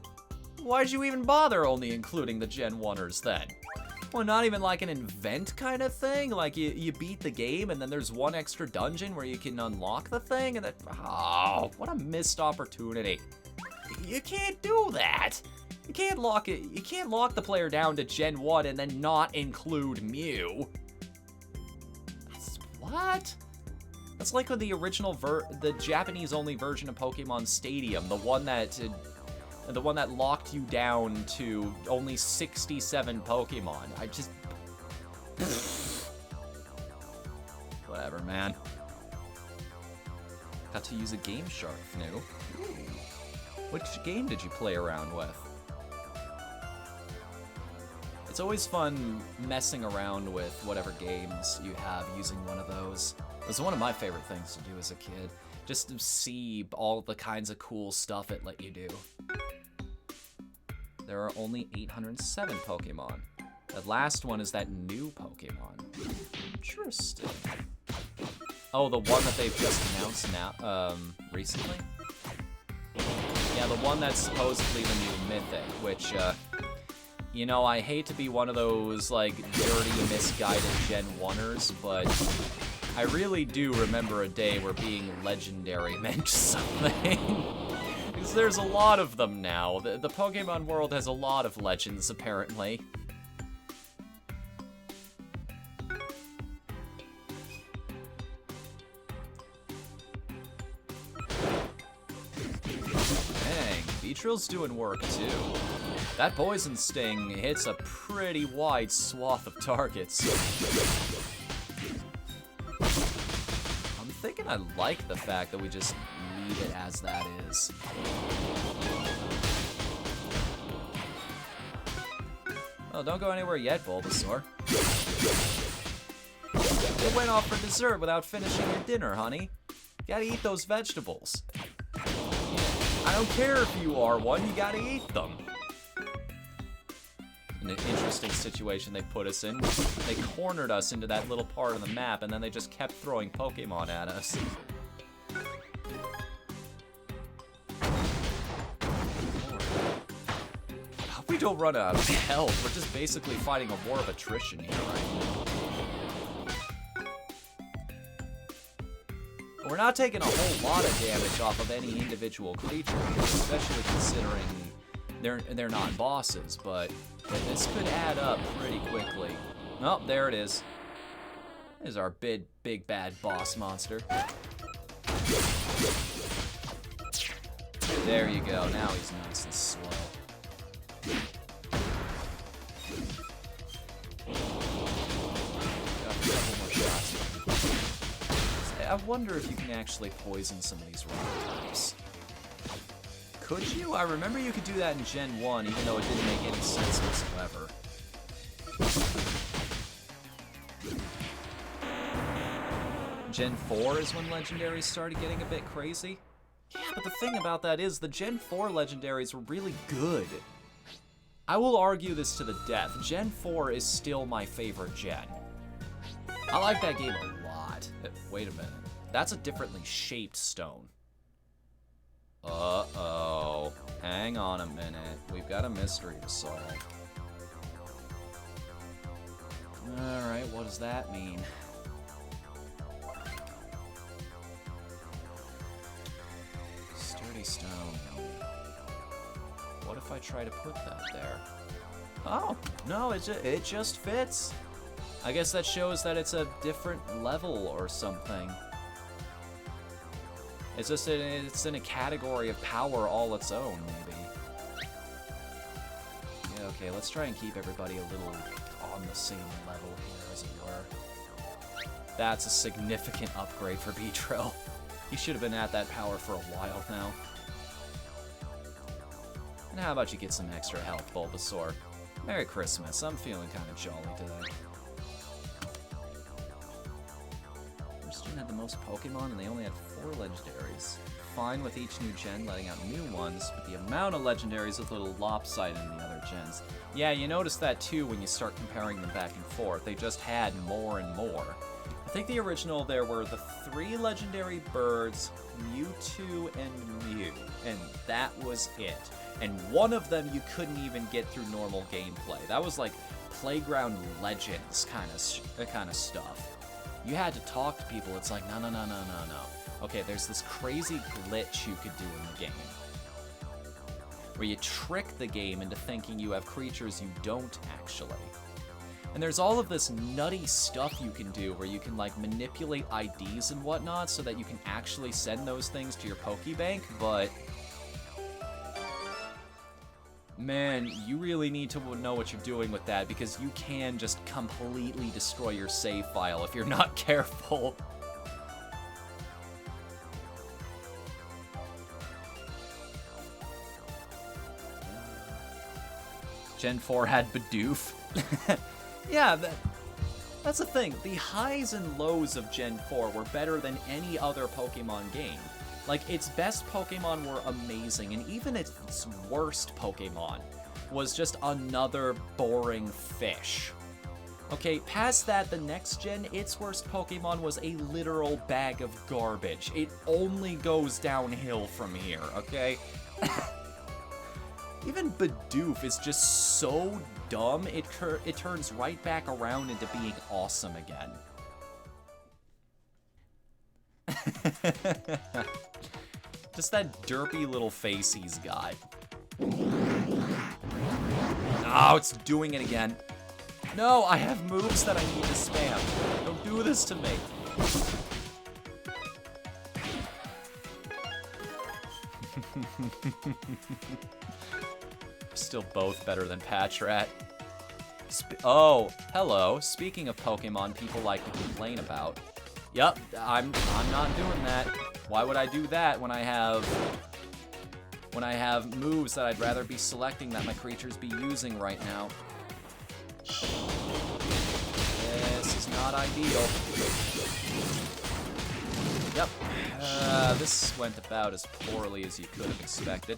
Speaker 1: Why'd you even bother only including the Gen 1ers then? Well, not even like an invent kind of thing? Like you beat the game and then there's one extra dungeon where you can unlock the thing and that, oh, what a missed opportunity. You can't do that. You can't lock it. You can't lock the player down to Gen 1 and then not include Mew. What? That's like with the original the Japanese-only version of Pokemon Stadium, the one that locked you down to only 67 Pokemon. I just... Whatever, man. Got to use a Game Shark, Fnu. Which game did you play around with? It's always fun messing around with whatever games you have using one of those. It was one of my favorite things to do as a kid. Just to see all the kinds of cool stuff it let you do. There are only 807 Pokemon. That last one is that new Pokemon. Interesting. Oh, the one that they've just announced now, recently? Yeah, the one that's supposedly the new Mythic, which, you know, I hate to be one of those, like, dirty, misguided Gen 1ers, but I really do remember a day where being legendary meant something. Because there's a lot of them now. The Pokemon world has a lot of legends, apparently. Beatrill's doing work, too. That Poison Sting hits a pretty wide swath of targets. I'm thinking I like the fact that we just leave it as that is. Oh, don't go anywhere yet, Bulbasaur. It went off for dessert without finishing your dinner, honey. You gotta eat those vegetables. I don't care if you are one, you gotta eat them. In an interesting situation they put us in. They cornered us into that little part of the map, and then they just kept throwing Pokemon at us. We don't run out of health. We're just basically fighting a war of attrition here right now. We're not taking a whole lot of damage off of any individual creature, especially considering they're not bosses, but this could add up pretty quickly. Oh, there it is. There's our big bad boss monster. There you go. Now he's nice and slow. Got a couple more shots. I wonder if you can actually poison some of these rock types. Could you? I remember you could do that in Gen 1, even though it didn't make any sense whatsoever. Gen 4 is when legendaries started getting a bit crazy. Yeah, but the thing about that is the Gen 4 legendaries were really good. I will argue this to the death. Gen 4 is still my favorite gen. I like that game a lot. Wait a minute. That's a differently shaped stone. Uh-oh. Hang on a minute. We've got a mystery to solve. Alright, what does that mean? Sturdy stone. What if I try to put that there? Oh, no, it just fits. I guess that shows that it's a different level or something. It's just it's in a category of power all its own, maybe. Yeah, okay, let's try and keep everybody a little on the same level here, as it were. That's a significant upgrade for Beatrill. He should have been at that power for a while now. And how about you get some extra health, Bulbasaur? Merry Christmas. I'm feeling kind of jolly today. First gen had the most Pokemon, and they only had 4 legendaries. Fine with each new gen letting out new ones, but the amount of legendaries is a little lopsided in the other gens. Yeah, you notice that too when you start comparing them back and forth. They just had more and more. I think the original, there were the 3 legendary birds, Mewtwo and Mew, and that was it. And one of them you couldn't even get through normal gameplay. That was like Playground Legends kind of stuff. You had to talk to people. It's like, no. Okay, there's this crazy glitch you could do in the game, where you trick the game into thinking you have creatures you don't actually. And there's all of this nutty stuff you can do where you can like manipulate IDs and whatnot so that you can actually send those things to your Pokebank, but man, you really need to know what you're doing with that, because you can just completely destroy your save file if you're not careful. Gen 4 had Bidoof. Yeah, that's the thing. The highs and lows of Gen 4 were better than any other Pokemon game. Like, its best Pokemon were amazing, and even its worst Pokemon was just another boring fish. Okay, past that, the next gen, its worst Pokemon was a literal bag of garbage. It only goes downhill from here, okay? Even Bidoof is just so dumb, it turns right back around into being awesome again. Just that derpy little face he's got. Oh, it's doing it again. No, I have moves that I need to spam. Don't do this to me. Still both better than Patrat. Oh, hello. Speaking of Pokemon people like to complain about. Yup, I'm not doing that. Why would I do that when I have moves that I'd rather be selecting that my creatures be using right now? This is not ideal. Yep. This went about as poorly as you could have expected.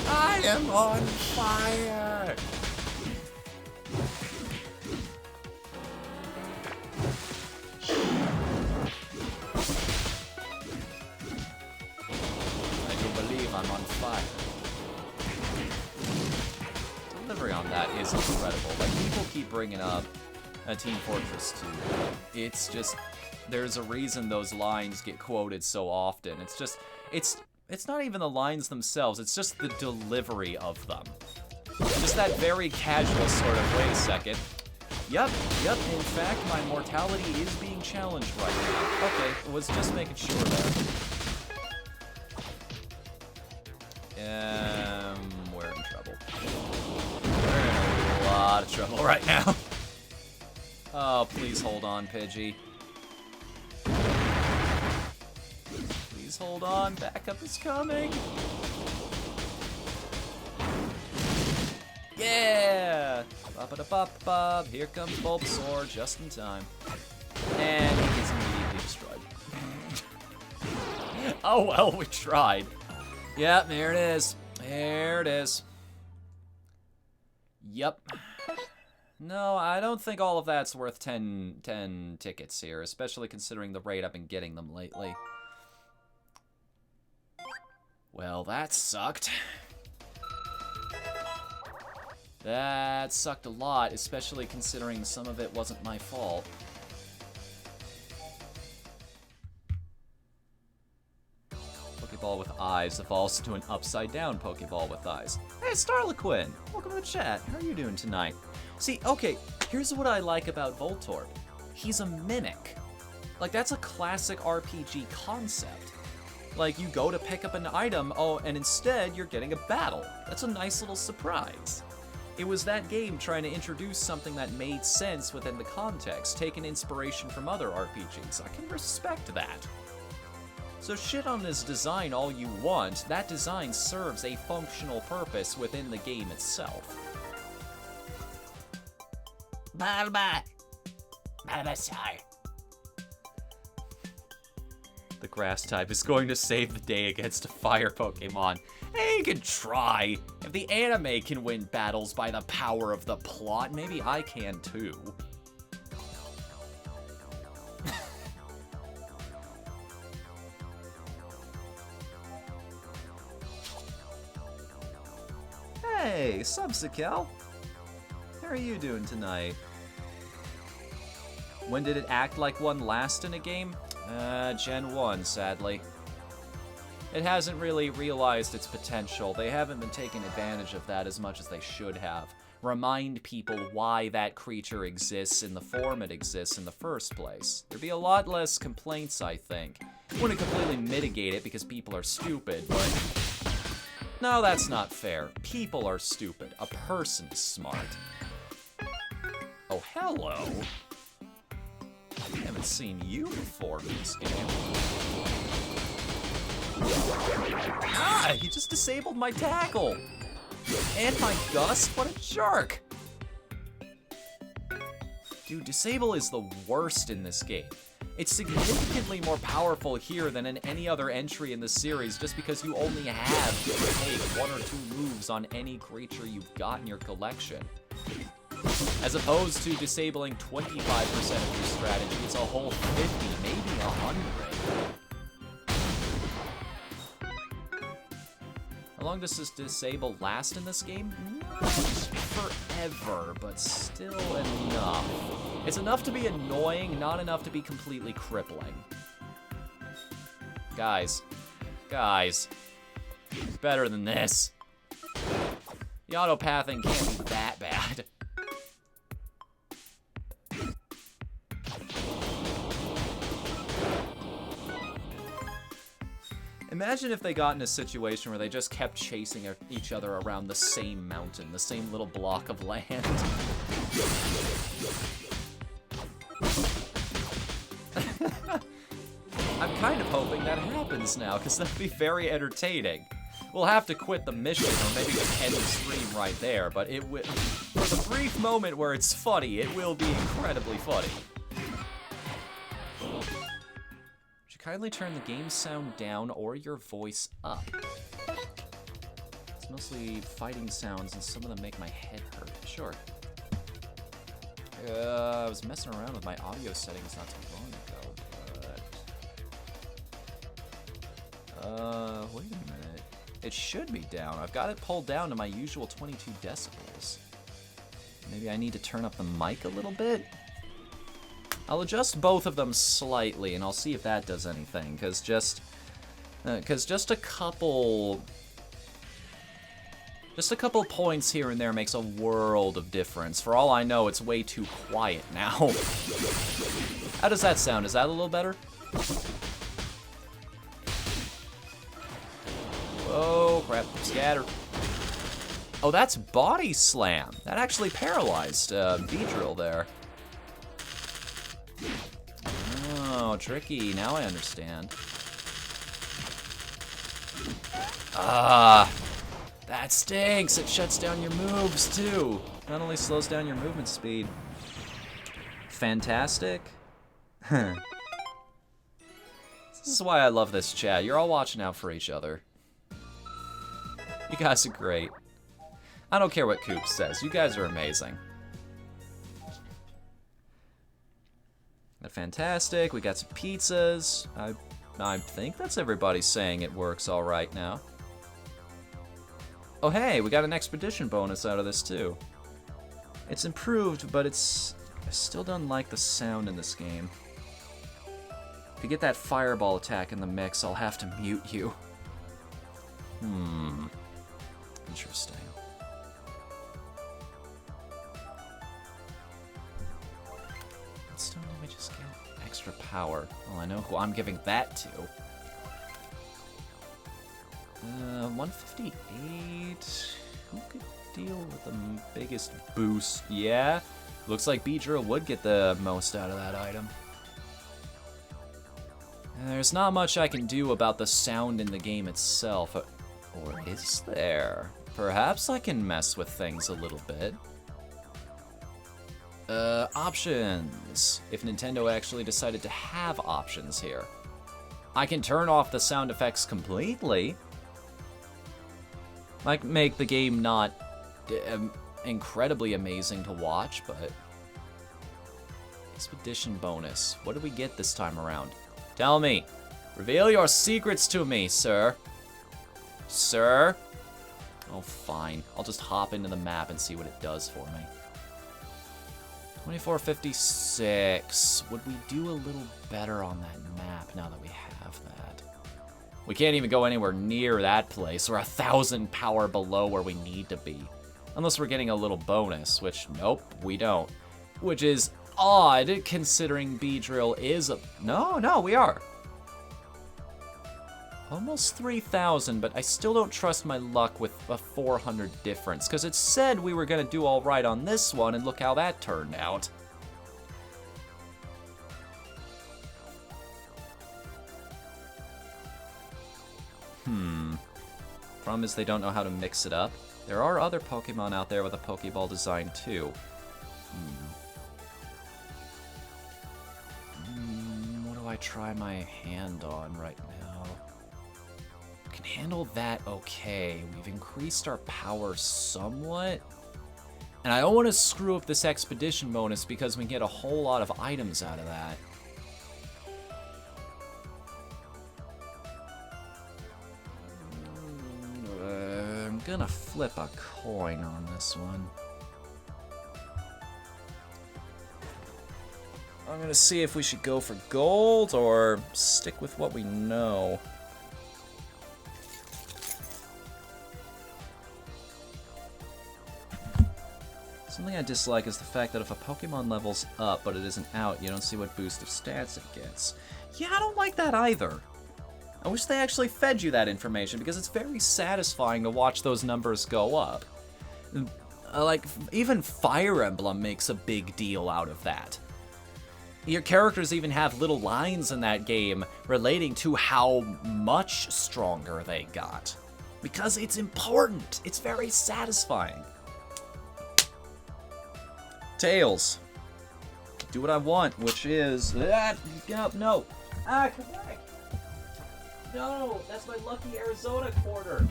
Speaker 1: I am on fire! I do believe I'm on fire. Delivery on that is incredible. Like, people keep bringing up Team Fortress 2. It's just, there's a reason those lines get quoted so often. It's just, it's not even the lines themselves, it's just the delivery of them. Just that very casual sort of, wait a second. Yep, in fact, my mortality is being challenged right now. Okay, was just making sure there. We're in trouble. We're in a lot of trouble right now. Oh, please hold on, Pidgey. Please hold on, backup is coming. Yeah! Ba-ba-da-ba-ba. Here comes Bulbasaur just in time. And he gets immediately destroyed. Oh well, we tried. Yep, there it is. There it is. Yep. No, I don't think all of that's worth 10 tickets here, especially considering the rate I've been getting them lately. Well, that sucked. That sucked a lot, especially considering some of it wasn't my fault. Pokeball with eyes evolves into an upside-down Pokeball with eyes. Hey, Starliquin! Welcome to the chat. How are you doing tonight? See, okay, here's what I like about Voltorb. He's a mimic. Like, that's a classic RPG concept. Like, you go to pick up an item, oh, and instead you're getting a battle. That's a nice little surprise. It was that game trying to introduce something that made sense within the context, taking inspiration from other RPGs. I can respect that. So shit on this design all you want, that design serves a functional purpose within the game itself. Bulbasaur. The grass type is going to save the day against a fire Pokemon. Hey, you can try. If the anime can win battles by the power of the plot, maybe I can too. Hey, Subsical. How are you doing tonight? When did it act like one last in a game? Gen 1, sadly. It hasn't really realized its potential. They haven't been taking advantage of that as much as they should have. Remind people why that creature exists in the form it exists in the first place. There'd be a lot less complaints, I think. Wouldn't completely mitigate it because people are stupid, but... No, that's not fair. People are stupid. A person is smart. Oh, hello. I haven't seen you before in this game. Ah, he just disabled my tackle. And my gust? What a jerk. Dude, disable is the worst in this game. It's significantly more powerful here than in any other entry in the series just because you only have to take 1 or 2 moves on any creature you've got in your collection. As opposed to disabling 25% of your strategy, it's a whole 50, maybe 100. How long does this disable last in this game? Not forever, but still enough. It's enough to be annoying, not enough to be completely crippling. Guys. Better than this. The auto-pathing can't be that bad. Imagine if they got in a situation where they just kept chasing each other around the same mountain, the same little block of land. I'm kind of hoping that happens now, because that'd be very entertaining. We'll have to quit the mission, or maybe just end the stream right there, but it will. For the brief moment where it's funny, it will be incredibly funny. Would you kindly turn the game sound down or your voice up? It's mostly fighting sounds, and some of them make my head hurt. Sure. I was messing around with my audio settings not too long ago, but... wait a minute. It should be down. I've got it pulled down to my usual 22 decibels. Maybe I need to turn up the mic a little bit? I'll adjust both of them slightly, and I'll see if that does anything, because just a couple points here and there makes a world of difference. For all I know, it's way too quiet now. How does that sound? Is that a little better? Oh, crap. Scatter. Oh, that's body slam. That actually paralyzed B-Drill there. Oh, tricky. Now I understand. Ah, that stinks. It shuts down your moves, too. Not only slows down your movement speed. Fantastic. This is why I love this chat. You're all watching out for each other. You guys are great. I don't care what Coop says. You guys are amazing. Fantastic. We got some pizzas. I think that's everybody saying it works all right now. Oh, hey, we got an expedition bonus out of this, too. It's improved, but I still don't like the sound in this game. If you get that fireball attack in the mix, I'll have to mute you. Interesting. What stone did we just get? Extra power. Well, I know who I'm giving that to. 158. Who could deal with the biggest boost? Yeah. Looks like B-Drill would get the most out of that item. There's not much I can do about the sound in the game itself. Or is there? Perhaps I can mess with things a little bit. Options. If Nintendo actually decided to have options here. I can turn off the sound effects completely. Might make the game not incredibly amazing to watch, but... Expedition bonus. What do we get this time around? Tell me. Reveal your secrets to me, sir. Sir? Oh, fine. I'll just hop into the map and see what it does for me. 2456. Would we do a little better on that map now that we have that? We can't even go anywhere near that place. We're 1,000 power below where we need to be. Unless we're getting a little bonus, which, nope, we don't. Which is odd, considering B-Drill is a... No, we are. Almost 3,000, but I still don't trust my luck with a 400 difference, because it said we were going to do all right on this one, and look how that turned out. Problem is they don't know how to mix it up. There are other Pokemon out there with a Pokeball design, too. What do I try my hand on right now? Can handle that okay. We've increased our power somewhat. And I don't want to screw up this expedition bonus because we get a whole lot of items out of that. I'm gonna flip a coin on this one. I'm gonna see if we should go for gold or stick with what we know. Something I dislike is the fact that if a Pokemon levels up but it isn't out, you don't see what boost of stats it gets. Yeah, I don't like that either. I wish they actually fed you that information, because it's very satisfying to watch those numbers go up. Like, even Fire Emblem makes a big deal out of that. Your characters even have little lines in that game relating to how much stronger they got. Because it's important. It's very satisfying. Tails. Do what I want, which is... no. Come back. No, that's my lucky Arizona quarter.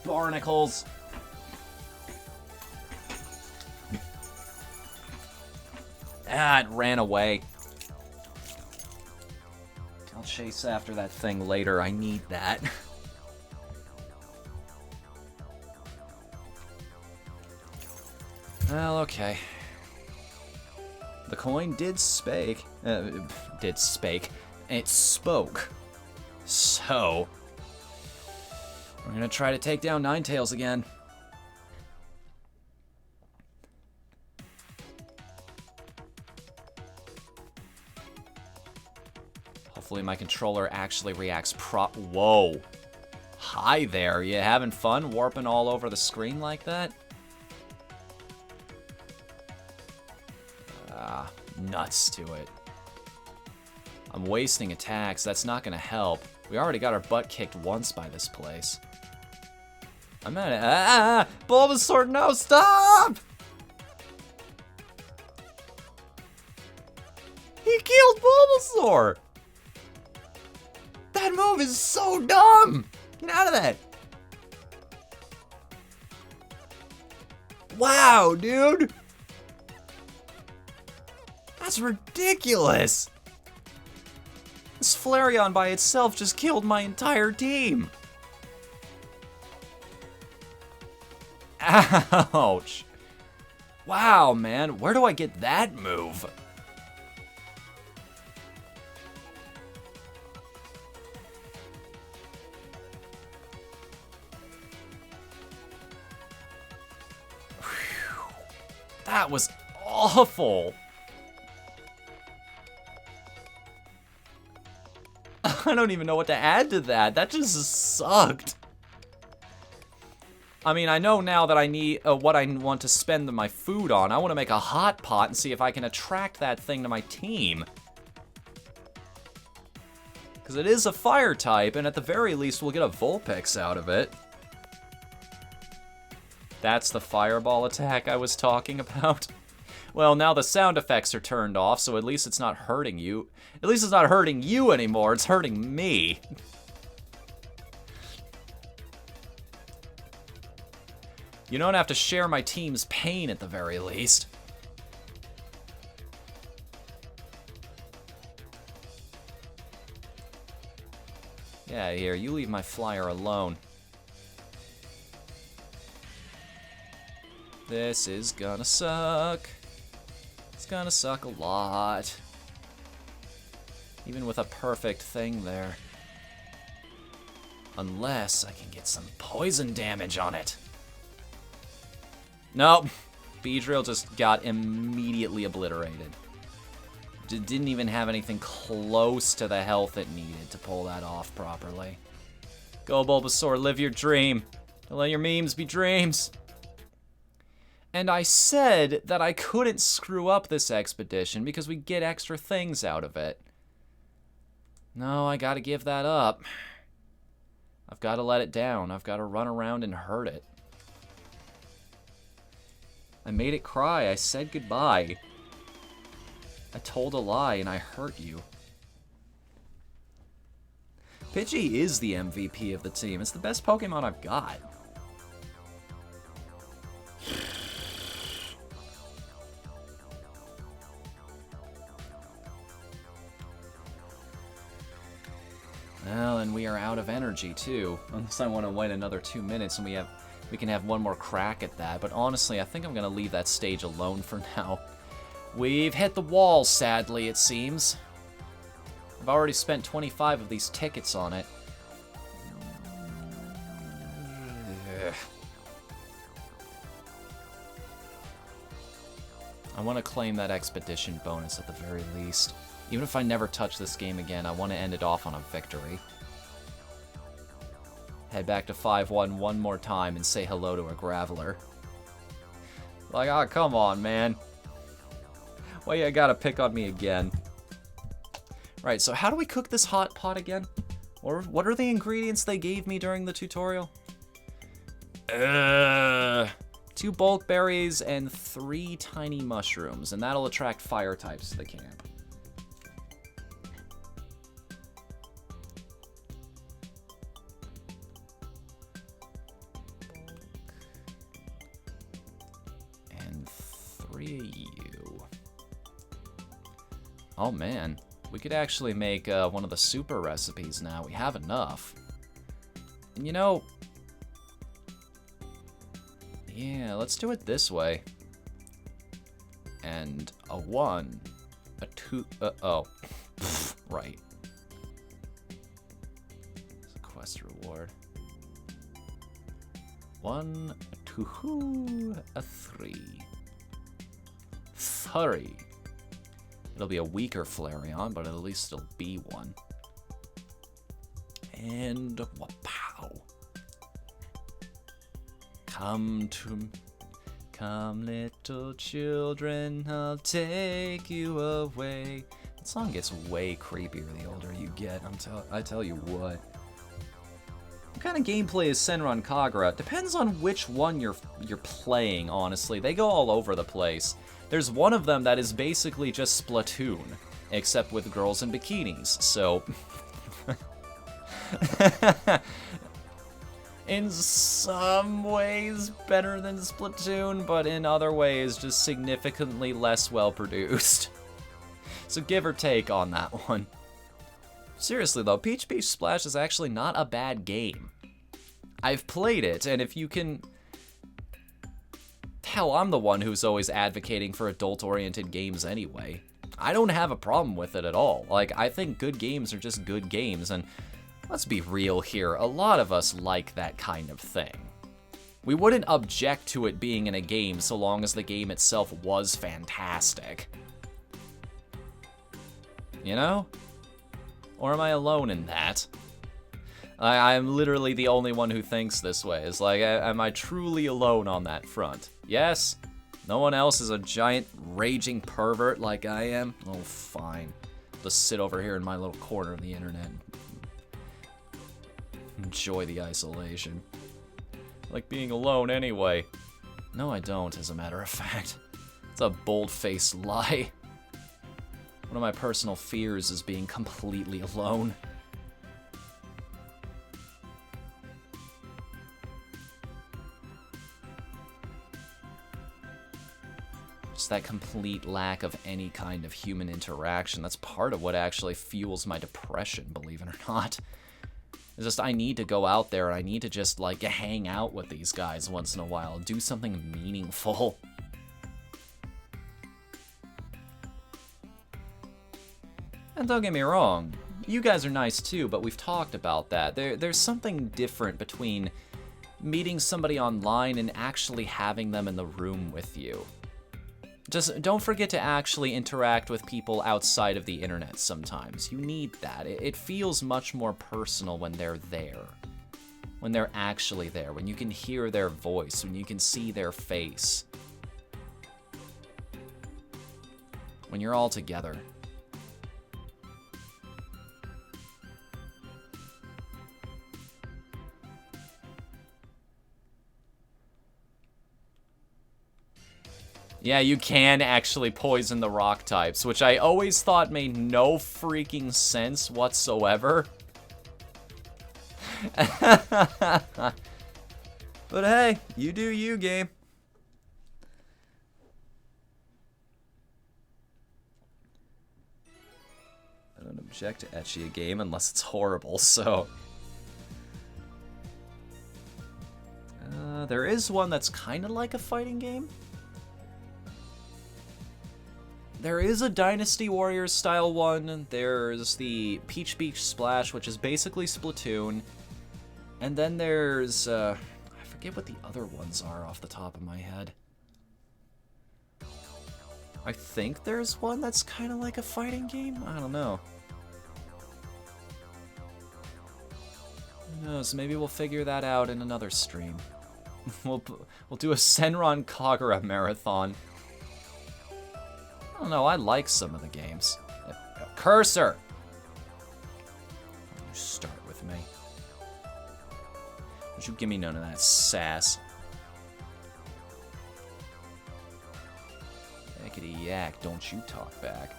Speaker 1: Barnacles. It ran away. I'll chase after that thing later. I need that. Well, okay. The coin did spake. It spoke. So, we're gonna try to take down Ninetales again. Hopefully my controller actually reacts Whoa. Hi there, you having fun warping all over the screen like that? Nuts to it. I'm wasting attacks. That's not gonna help. We already got our butt kicked once by this place. I'm at it. Bulbasaur, no, stop! He killed Bulbasaur! That move is so dumb! Get out of that! Wow, dude! That's ridiculous! This Flareon by itself just killed my entire team! Ouch! Wow, man, where do I get that move? Whew. That was awful! I don't even know what to add to that. That just sucked. I mean, I know now that I need what I want to spend my food on. I want to make a hot pot and see if I can attract that thing to my team. Because it is a fire type, and at the very least, we'll get a Vulpix out of it. That's the fireball attack I was talking about. Well, now the sound effects are turned off, so at least it's not hurting you. At least it's not hurting you anymore, it's hurting me. You don't have to share my team's pain at the very least. Yeah, here, you leave my flyer alone. This is gonna suck. It's gonna suck a lot. Even with a perfect thing there. Unless I can get some poison damage on it. Nope. Beedrill just got immediately obliterated. Didn't even have anything close to the health it needed to pull that off properly. Go, Bulbasaur, live your dream. Don't let your memes be dreams. And I said that I couldn't screw up this expedition because we get extra things out of it. No, I gotta give that up. I've gotta let it down. I've gotta run around and hurt it. I made it cry. I said goodbye. I told a lie and I hurt you. Pidgey is the MVP of the team. It's the best Pokemon I've got. Well, and we are out of energy too. Unless I want to wait another 2 minutes and we can have one more crack at that. But honestly, I think I'm gonna leave that stage alone for now. We've hit the wall, sadly, it seems. I've already spent 25 of these tickets on it. I want to claim that expedition bonus at the very least. Even if I never touch this game again, I want to end it off on a victory. Head back to 5-1 one more time and say hello to a Graveler. Like, oh, come on, man. Why you gotta pick on me again? Right, so how do we cook this hot pot again? Or what are the ingredients they gave me during the tutorial? 2 bulk berries and 3 tiny mushrooms, and that'll attract fire types to the camp. And 3 of you. Oh man, we could actually make one of the super recipes now. We have enough. And you know, yeah, let's do it this way. And a 1, a 2, oh, right. It's a quest reward. 1, a 2, a 3. 3. It'll be a weaker Flareon, but it'll at least still be one. And wapow. Come little children, I'll take you away. That song gets way creepier the older you get, I tell you what. What kind of gameplay is Senran Kagura? Depends on which one you're playing, honestly. They go all over the place. There's one of them that is basically just Splatoon, except with girls in bikinis, so... in some ways better than Splatoon, but in other ways just significantly less well produced. So give or take on that one. Seriously though, Peach Peach Splash is actually not a bad game. I've played it, and if you can... Hell, I'm the one who's always advocating for adult-oriented games anyway. I don't have a problem with it at all. Like, I think good games are just good games, and let's be real here, a lot of us like that kind of thing. We wouldn't object to it being in a game so long as the game itself was fantastic. You know? Or am I alone in that? I'm literally the only one who thinks this way. It's like, am I truly alone on that front? Yes? No one else is a giant raging pervert like I am? Oh, fine. Just sit over here in my little corner of the internet and enjoy the isolation. I like being alone anyway. No, I don't, as a matter of fact. It's a bold-faced lie. One of my personal fears is being completely alone. Just that complete lack of any kind of human interaction. That's part of what actually fuels my depression, believe it or not. It's just I need to go out there and I need to just, like, hang out with these guys once in a while. Do something meaningful. And don't get me wrong, you guys are nice too, but we've talked about that. There's something different between meeting somebody online and actually having them in the room with you. Just don't forget to actually interact with people outside of the internet sometimes. You need that. It feels much more personal when they're there. When they're actually there. When you can hear their voice. When you can see their face. When you're all together. Yeah, you can actually poison the rock types, which I always thought made no freaking sense whatsoever. But hey, you do you, game. I don't object to ecchi a game unless it's horrible, so... there is one that's kind of like a fighting game. There is a Dynasty Warriors style one. There's the Peach Beach Splash, which is basically Splatoon. And then there's, I forget what the other ones are off the top of my head. I think there's one that's kind of like a fighting game? I don't know. Who knows? Maybe we'll figure that out in another stream. We'll do a Senran Kagura marathon. I don't know, I like some of the games. Cursor! You start with me. Don't you give me none of that sass. Yakety yak, don't you talk back.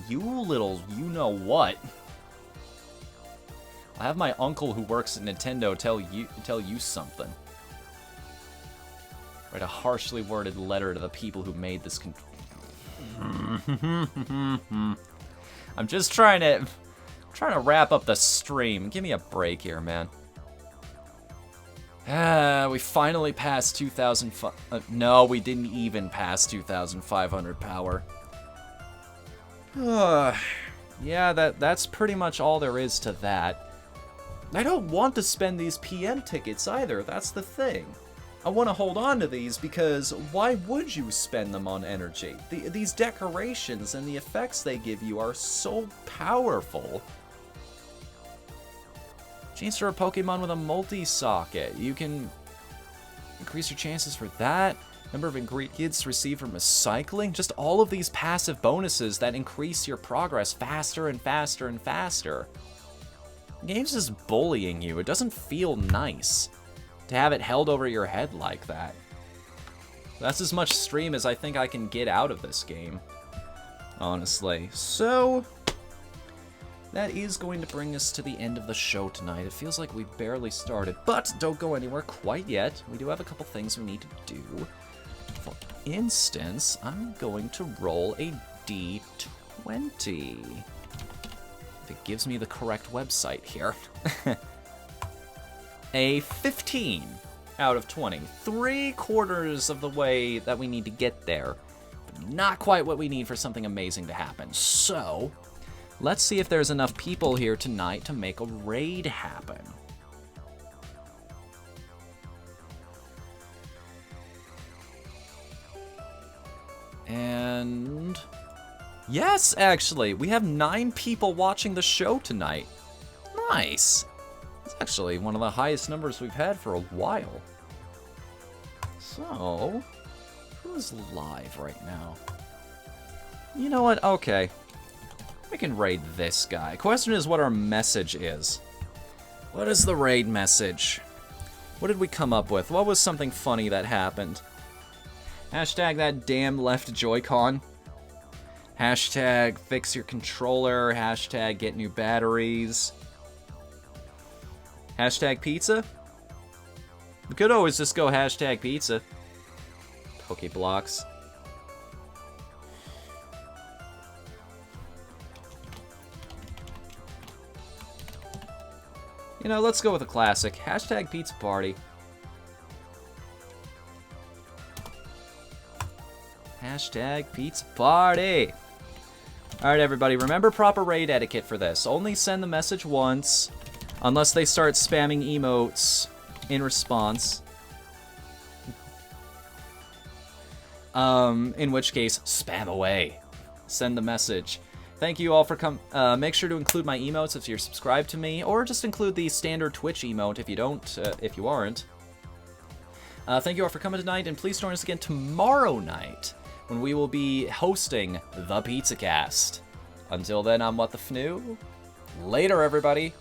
Speaker 1: You little you-know-what. I have my uncle who works at Nintendo tell you something. Write a harshly worded letter to the people who made this I'm just trying to wrap up the stream. Give me a break here, man. We finally passed 2,000. No, we didn't even pass 2,500 power. Yeah, that's pretty much all there is to that. I don't want to spend these PM tickets either, that's the thing. I want to hold on to these because why would you spend them on energy? These decorations and the effects they give you are so powerful. Change for a Pokemon with a multi-socket. You can increase your chances for that. Number of ingredients received from recycling. Just all of these passive bonuses that increase your progress faster and faster and faster. The game's just bullying you. It doesn't feel nice to have it held over your head like that. That's as much stream as I think I can get out of this game, honestly. So, that is going to bring us to the end of the show tonight. It feels like we've barely started, but don't go anywhere quite yet. We do have a couple things we need to do. For instance, I'm going to roll a D20. If it gives me the correct website here. A 15 out of 20. 3/4 of the way that we need to get there. But not quite what we need for something amazing to happen. So, let's see if there's enough people here tonight to make a raid happen. And yes, actually, we have 9 people watching the show tonight. Nice. It's actually one of the highest numbers we've had for a while. So, who's live right now? You know what? Okay. We can raid this guy. Question is what our message is. What is the raid message? What did we come up with? What was something funny that happened? Hashtag that damn left Joy-Con. Hashtag fix your controller. Hashtag get new batteries. Hashtag pizza? We could always just go hashtag pizza. Pokeblocks. You know, let's go with a classic. Hashtag pizza party. Hashtag pizza party. Alright, everybody, remember proper raid etiquette for this. Only send the message once, unless they start spamming emotes in response. In which case, spam away. Send the message. Thank you all for make sure to include my emotes if you're subscribed to me, or just include the standard Twitch emote if you don't, if you aren't. Thank you all for coming tonight, and please join us again tomorrow night, when we will be hosting the Pizza Cast. Until then, I'm Whatthefnu. Later, everybody.